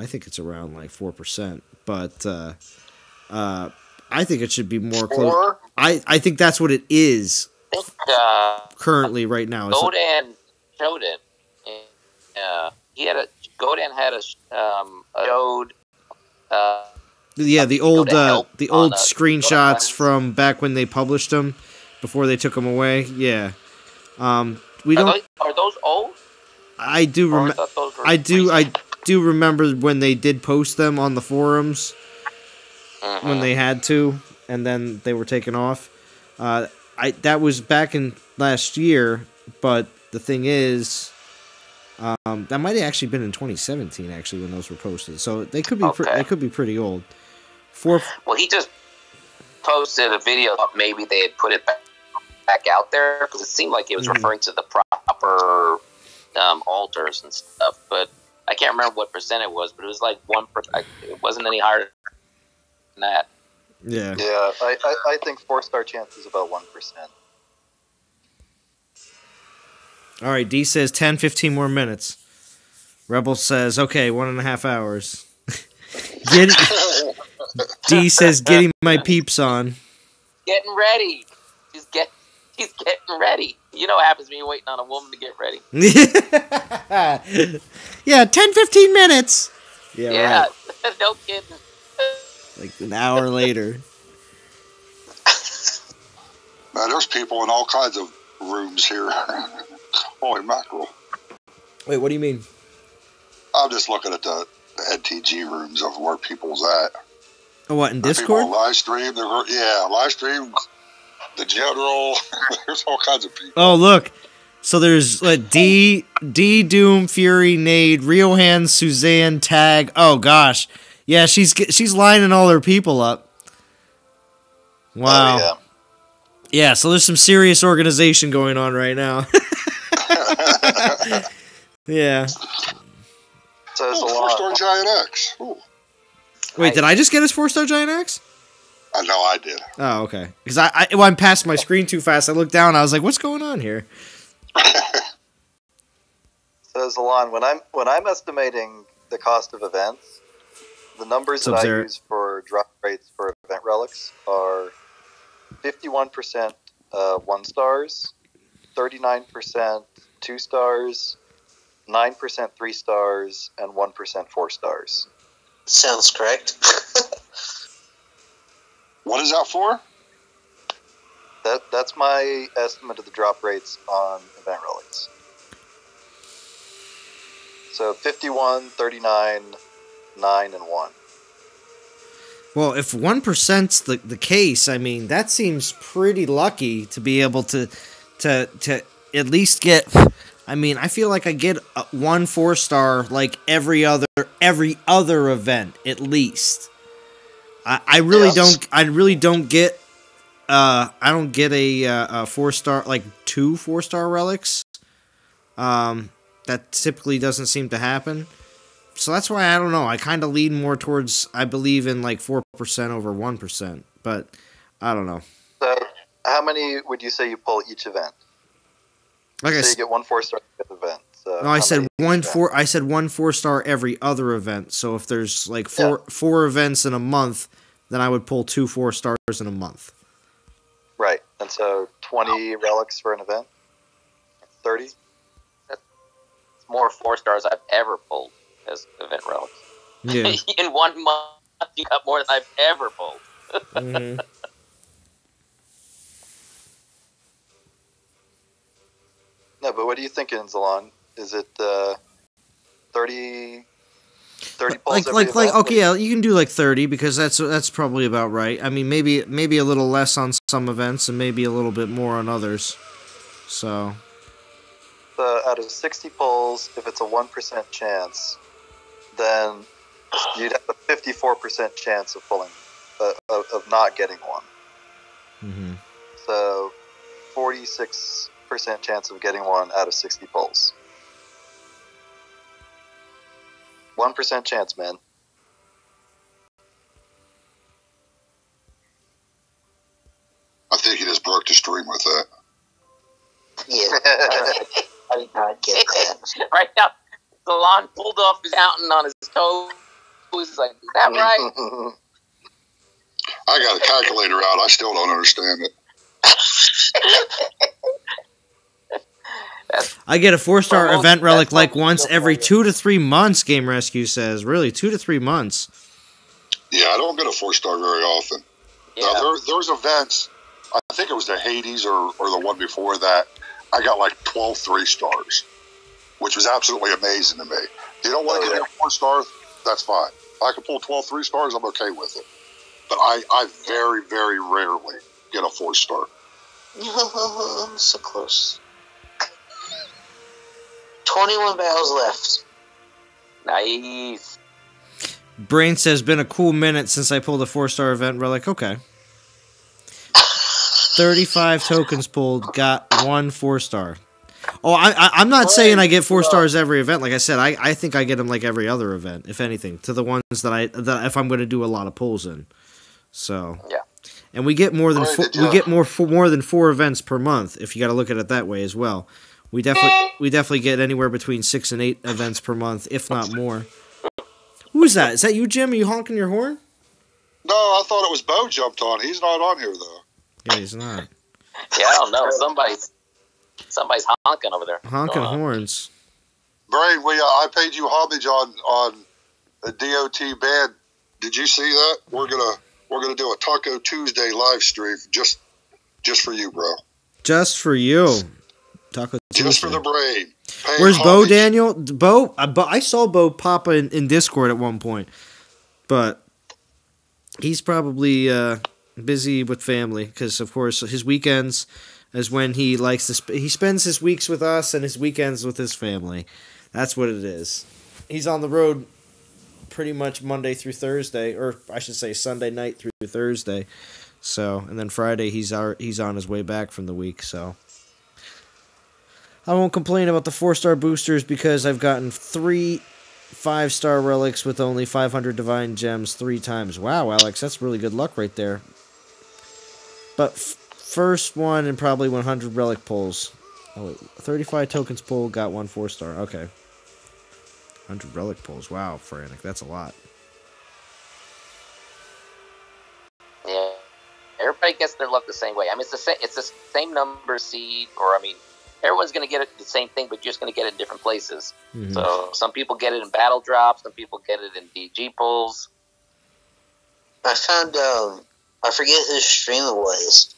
think it's around like 4%, but I think it should be more close. I think that's what it is. Currently, right now, Godan showed it. Godan had a showed. The old screenshots from back when they published them before they took them away. Yeah, we don't. Are those old? I do remember. I do remember when they did post them on the forums when they had to, and then they were taken off. That was back in last year, but the thing is, that might have actually been in 2017 actually when those were posted. So they could be they could be pretty old. Well, he just posted a video. Maybe they had put it back out there because it seemed like it was referring to the proper altars and stuff. But I can't remember what percent it was. But it was like 1%. It wasn't any higher than that. Yeah. Yeah, I think 4-star chance is about 1%. All right, D says 10, 15 more minutes. Rebel says, okay, 1.5 hours. D says, getting my peeps on. Getting ready. He's getting ready. You know what happens when you're waiting on a woman to get ready. Yeah, 10, 15 minutes. Yeah. Right. No kidding. Like an hour later. Man, there's people in all kinds of rooms here. Holy mackerel. Wait, what do you mean? I'm just looking at the NTG rooms of where people's at. Oh, what, in Discord? Live stream, live stream, the general. There's all kinds of people. Oh, look. So there's D, Doom, Fury, Nade, Riohan, Suzanne, Tag. Oh, gosh. Yeah, she's lining all her people up. Wow. Oh, yeah, so there's some serious organization going on right now. Yeah. So it's a 4-star Giant X. Ooh. Wait, did I just get his 4-star Giant Axe? I know I did. Oh, okay. Because I'm past my screen too fast. I looked down and I was like, what's going on here? So Zalon, when I'm estimating the cost of events, the numbers that I use for drop rates for event relics are 51% 1 stars, 39% 2 stars, 9% 3 stars, and 1% 4 stars. Sounds correct. What is that for? That's my estimate of the drop rates on event relics. So 51, 39, 9, and 1. Well, if 1%'s the case, I mean, that seems pretty lucky to be able to at least get. I mean, I feel like I get 1 4-star like every other event at least. I really don't. I really don't get. I don't get a 4-star, like 2 4-star relics. That typically doesn't seem to happen. So that's why I don't know. I kind of lean more towards, I believe in like 4% over 1%, but I don't know. So how many would you say you pull each event? Like so you get 1 4-star event. So no, I said 1 4. I said 1 4-star every other event. So if there's like four events in a month, then I would pull 2 4-stars in a month. Right, and so 20 relics for an event. 30. That's more 4-stars I've ever pulled as event relics. Yeah. In 1 month, you got more than I've ever pulled. Mm-hmm. No, but what are you thinking, Zalon? Is it 30 pulls every event? Okay, yeah, you can do like 30 because that's probably about right. I mean, maybe a little less on some events and maybe a little bit more on others. So out of 60 pulls, if it's a 1% chance, then you'd have a 54% chance of pulling of not getting one. Mm-hmm. So 46% chance of getting one out of 60 pulls. 1% chance, man. I think he just broke the stream with that. Yeah. I did not get that. Right now, Salon pulled off his mountain on his toes. He's like, is that right? I got a calculator out. I still don't understand it. I get a 4-star event relic like once every 2 to 3 months, Game Rescue says. Really, 2 to 3 months. Yeah, I don't get a 4-star very often. Yeah. Now, there's events, I think it was the Hades or the one before that, I got like 12 3-stars, which was absolutely amazing to me. If you don't want to get 4 stars, that's fine. If I can pull 12 3-stars, I'm okay with it. But I very, very rarely get a 4-star. I'm so close. 21 battles left. Nice. Brain says, been a cool minute since I pulled a 4-star event relic. Okay. 35 tokens pulled, got 1 4-star. Oh, I'm not saying I get 4 stars every event. Like I said, I think I get them like every other event, if anything, to the ones that if I'm going to do a lot of pulls in. So yeah, and we get more than more than 4 events per month. If you got to look at it that way as well, we definitely get anywhere between 6 and 8 events per month, if not more. Who is that? Is that you, Jim? Are you honking your horn? No, I thought it was Bo jumped on. He's not on here though. Yeah, he's not. Yeah, I don't know. Somebody's honking over there. Honking horns. Brain, I paid you homage on a DOT band. Did you see that? We're gonna do a Taco Tuesday live stream just for you, bro. Just for you. Taco Tuesday. Just for the brain. Where's Bo, Daniel? Bo, I saw Bo pop in Discord at one point, but he's probably busy with family because, of course, his weekends is when he likes to. He spends his weeks with us and his weekends with his family. That's what it is. He's on the road pretty much Monday through Thursday, or I should say Sunday night through Thursday. So, and then Friday he's on his way back from the week. So, I won't complain about the 4-star boosters because I've gotten 3 5-star relics with only 500 divine gems 3 times. Wow, Alex, that's really good luck right there. But first one and probably 100 relic pulls. Oh wait, 35 tokens pulled, got 1 4-star. Okay. 100 relic pulls. Wow, Frantic, that's a lot. Yeah, everybody gets their luck the same way. I mean, it's the same number seed, or I mean, everyone's going to get it the same thing, but you're just going to get it in different places. Mm-hmm. So some people get it in battle drops, some people get it in DG pulls. I found, I forget whose stream it was.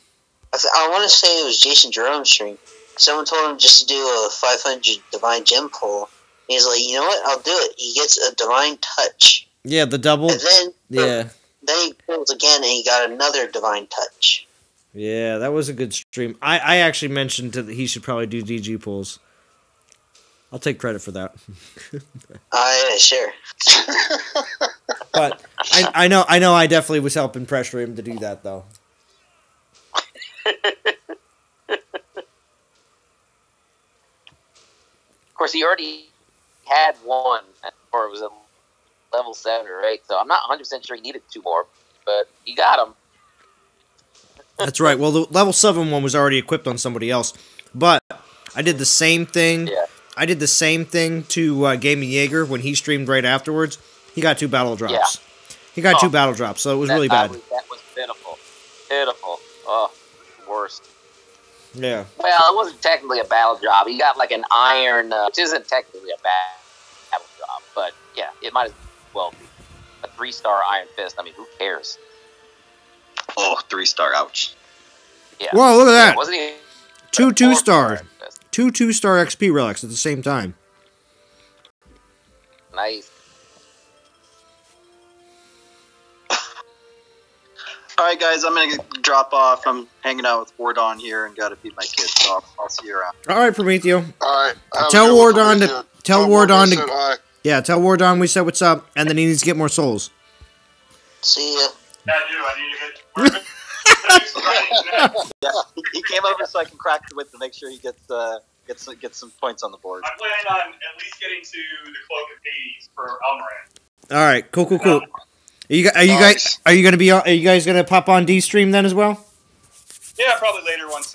I want to say it was Jason Jerome's stream. Someone told him just to do a 500 divine gem pull. He's like, you know what? I'll do it. He gets a divine touch. Yeah, the double. And then, yeah. Then he pulls again, and he got another divine touch. Yeah, that was a good stream. I actually mentioned that he should probably do DG pulls. I'll take credit for that. Yeah, sure. But I know I definitely was helping pressure him to do that, though. Of course, he already had one, or it was a level 7 or 8, so I'm not 100% sure he needed 2 more, but he got them. That's right. Well, the level 7 one was already equipped on somebody else, but I did the same thing. Yeah. I did the same thing to Gaming Jaeger when he streamed right afterwards. He got 2 battle drops. Yeah. He got 2 battle drops, so it was really bad. That was pitiful. Pitiful. Oh, worst. Yeah. Well, it wasn't technically a battle drop. He got like an iron, which isn't technically a battle drop, but yeah, it might as well be. A 3-star iron fist. I mean, who cares? Oh, 3-star, ouch. Yeah. Whoa, look at that. Yeah, wasn't he 2 2-star. 2 2-star XP relics at the same time. Nice. Alright, guys, I'm going to drop off. I'm hanging out with Wardon here and got to feed my kids, so I'll see you around. All right, Prometheo. All right. Tell Wardon to... Tell Wardon to... Yeah, tell Wardon we said what's up, and then he needs to get more souls. See ya. Yeah, I need to get... Yeah, he came over so I can crack the whip to make sure he gets some points on the board. I plan on at least getting to the Cloak of Hades for Elmoran. All right, cool. Are you guys gonna pop on D stream then as well? Yeah, probably later once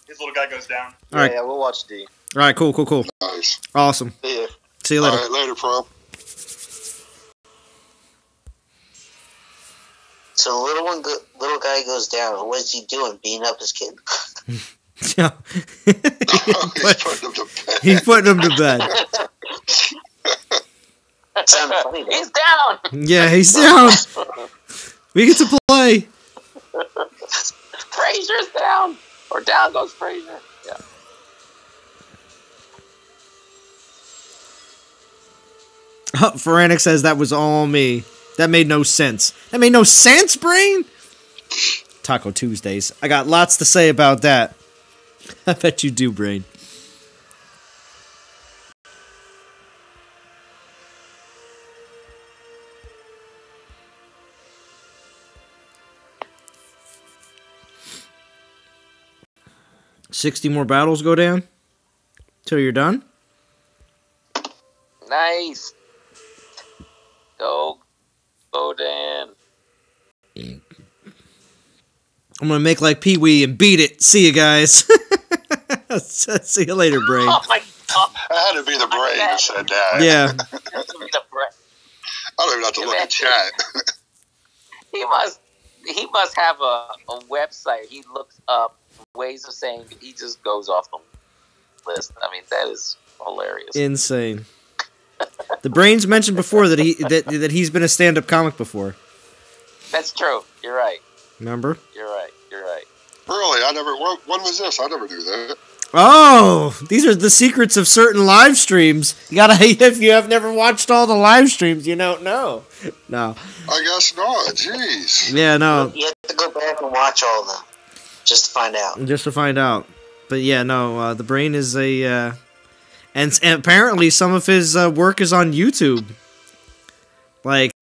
his little guy goes down. All right. Yeah, we'll watch D. All right, cool. Nice. Awesome. See you later. All right, later, pro. So the little guy goes down. What is he doing? Beating up his kid? Yeah. He's putting him to bed. Funny, he's down! Yeah, he's down. We get to play. Frazier's down! Or down goes Frazier. Yeah. Oh, Feranic says that was all me. That made no sense. That made no sense, Brain? Taco Tuesdays. I got lots to say about that. I bet you do, Brain. $60 more battles go down till you're done. Nice. Go Dan. I'm gonna make like Pee-wee and beat it. See you guys. See you later, Brain. Oh my god. That had to be the Brain that said that. Yeah. I don't even have to look at chat. He must have a website. He looks up ways of saying it. He just goes off the list. I mean, that is hilarious. Insane. The Brain's mentioned before that he's been a stand-up comic before. That's true. You're right. Remember? You're right. Really? When was this? I never knew that. Oh, these are the secrets of certain live streams. If you have never watched all the live streams, you don't know. No. I guess not. Jeez. Yeah, no. You have to go back and watch all of them just to find out. But yeah, no. The Brain is a, and apparently some of his work is on YouTube. Like,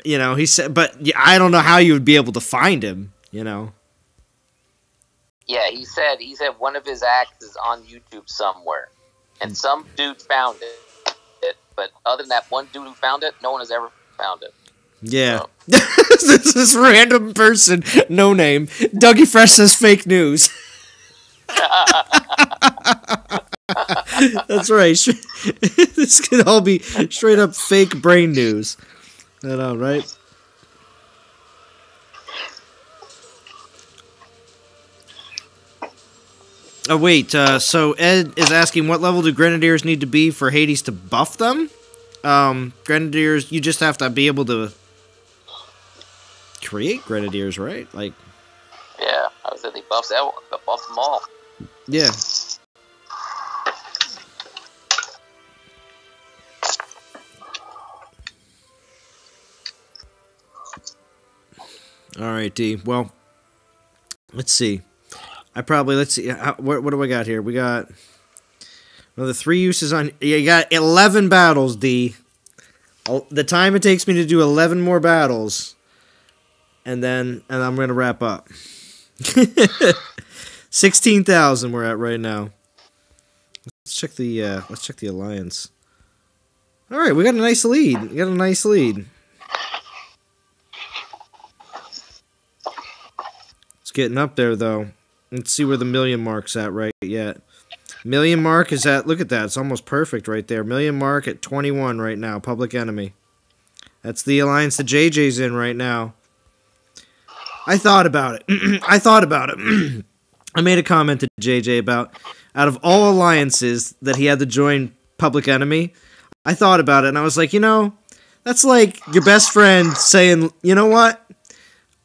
he said, but I don't know how you would be able to find him. Yeah, he said one of his acts is on YouTube somewhere, and some dude found it. But other than that one dude who found it, no one has ever found it. Yeah. So. This random person, no name. Dougie Fresh says fake news. That's right. This could all be straight up fake brain news. I know, right? Oh, wait. So Ed is asking, what level do Grenadiers need to be for Hades to buff them? Grenadiers, you just have to be able to create Grenadiers, right? Like, yeah, I was thinking buff them all. Yeah. All right, D. Well, let's see. Let's see. What do I got here? We got the 3 uses on. You got 11 battles, D. The time it takes me to do 11 more battles, and I'm gonna wrap up. 16,000 we're at right now. Let's check the alliance. All right, we got a nice lead. It's getting up there though. Let's see where the million mark's at right yet. Million mark is at, look at that, it's almost perfect right there. Million mark at 21 right now, Public Enemy. That's the alliance that JJ's in right now. I thought about it. I made a comment to JJ about, out of all alliances that he had to join Public Enemy, I thought about it and I was like, that's like your best friend saying, you know what?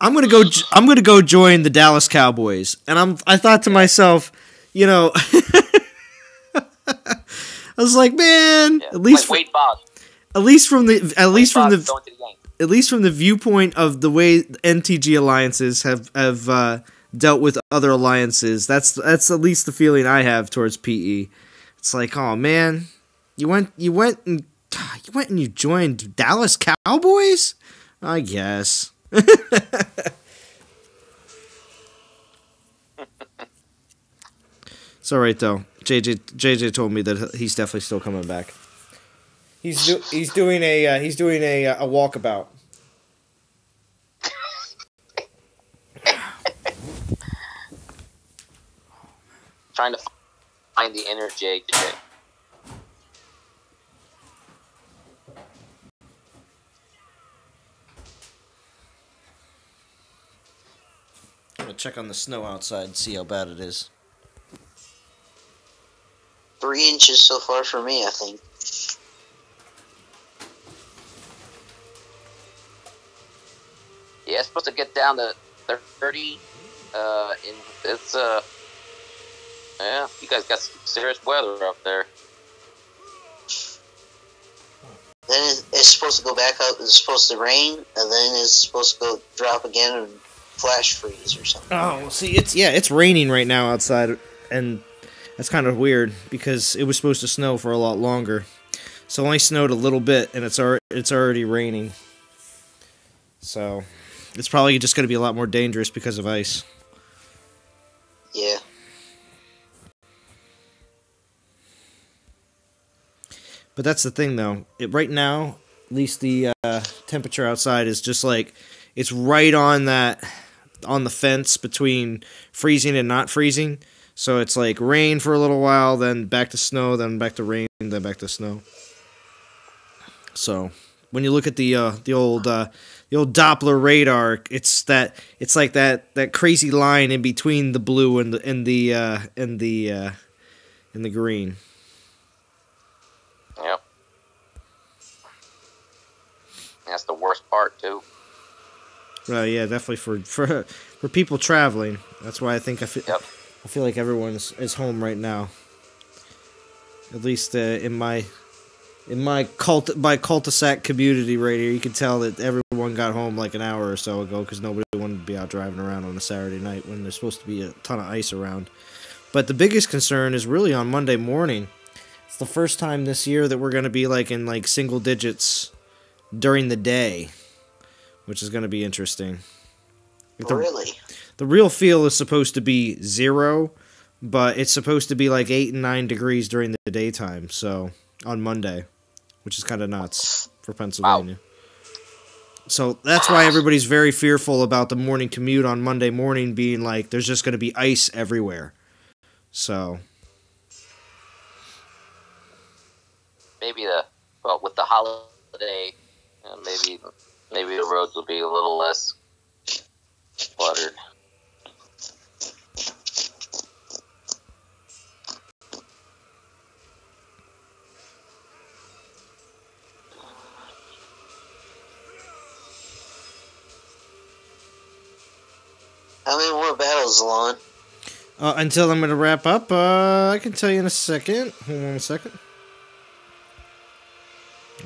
I'm gonna go join the Dallas Cowboys, and I thought to myself, I was like, man, yeah, at least from the viewpoint of the way NTG alliances have dealt with other alliances, that's at least the feeling I have towards PE. It's like, oh man, you went and you joined Dallas Cowboys? I guess. It's all right though. JJ told me that he's definitely still coming back. He's doing a walkabout. Trying to find the inner JJ. I'm gonna check on the snow outside and see how bad it is. 3 inches so far for me, I think. Yeah, it's supposed to get down to 30. Yeah, you guys got some serious weather up there. Then it's supposed to go back up. It's supposed to rain, and then it's supposed to go drop again and flash freeze or something. Oh, see, it's raining right now outside, and that's kind of weird because it was supposed to snow for a lot longer. So it only snowed a little bit, and it's already raining. So it's probably just going to be a lot more dangerous because of ice. Yeah. But that's the thing, though. Right now, at least the temperature outside is just like, it's right on the fence between freezing and not freezing. So it's like rain for a little while, then back to snow, then back to rain, then back to snow. So when you look at the old Doppler radar, it's like that crazy line in between the blue and the green. Yep. That's the worst part too. Well, yeah, definitely for people traveling. That's why I think I feel like everyone is home right now. At least in my cul-de-sac community right here, you can tell that everyone got home like an hour or so ago because nobody wanted to be out driving around on a Saturday night when there's supposed to be a ton of ice around. But the biggest concern is really on Monday morning. It's the first time this year that we're going to be like in like single digits during the day, which is going to be interesting. Really? The real feel is supposed to be 0, but it's supposed to be like 8 and 9 degrees during the daytime, so on Monday, which is kind of nuts for Pennsylvania. Wow. So that's why everybody's very fearful about the morning commute on Monday morning being like there's just going to be ice everywhere. So maybe with the holiday, maybe the roads will be a little less cluttered. How many more battles, Lon? Until I'm going to wrap up, I can tell you in a second. Hold on a second.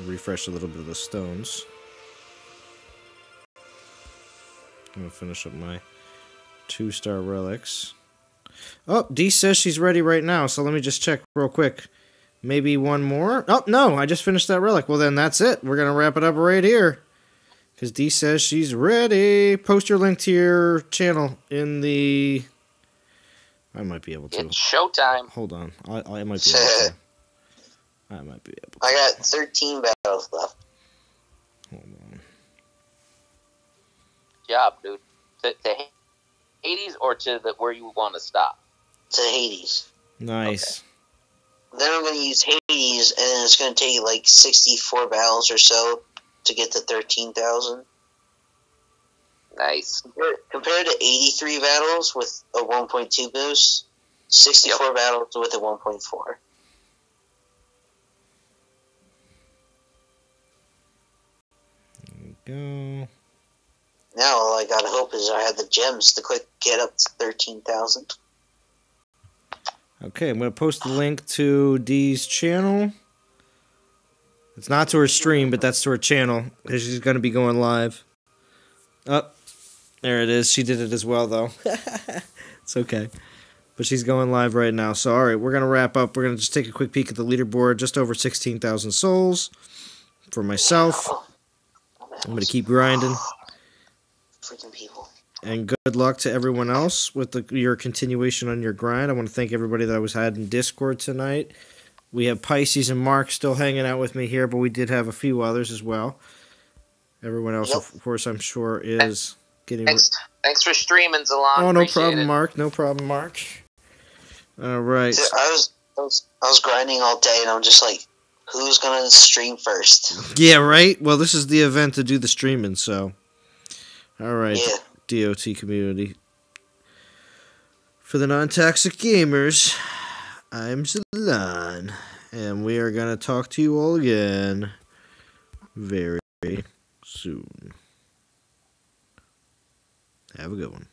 Refresh a little bit of the stones. I'm going to finish up my 2-star relics. Oh, Dee says she's ready right now, so let me just check real quick. Maybe one more? Oh, no, I just finished that relic. Well, then that's it. We're going to wrap it up right here. Because Dee says she's ready. Post your link to your channel in the... I might be able to. It's showtime. Hold on. I might be able to. I might be able to. I got 13 battles left. Hold on. Good job, dude. To Hades or to where you want to stop? To Hades. Nice. Okay. Then I'm going to use Hades, and then it's going to take like 64 battles or so to get to 13,000. Nice. Compared to 83 battles with a 1.2 boost, 64 battles with a 1.4. There we go. Now all I gotta hope is I have the gems to get up to 13,000. Okay, I'm going to post the link to Dee's channel. It's not to her stream, but that's to her channel, because she's going to be going live. Oh, there it is. She did it as well, though. It's okay. But she's going live right now. So, all right, we're going to wrap up. We're going to just take a quick peek at the leaderboard. Just over 16,000 souls for myself. I'm going to keep grinding. Freaking people. And good luck to everyone else with your continuation on your grind. I want to thank everybody that I had in Discord tonight. We have Pisces and Mark still hanging out with me here, but we did have a few others as well. Everyone else, of course, I'm sure is getting... Thanks for streaming, Zalon. Oh, no problem, Mark. No problem, Mark. All right. Dude, I was grinding all day, and I'm just like, who's going to stream first? Yeah, right? Well, this is the event to do the streaming, so... All right. Yeah. DOT community. For the non-toxic gamers, I'm Zalon, and we are going to talk to you all again very soon. Have a good one.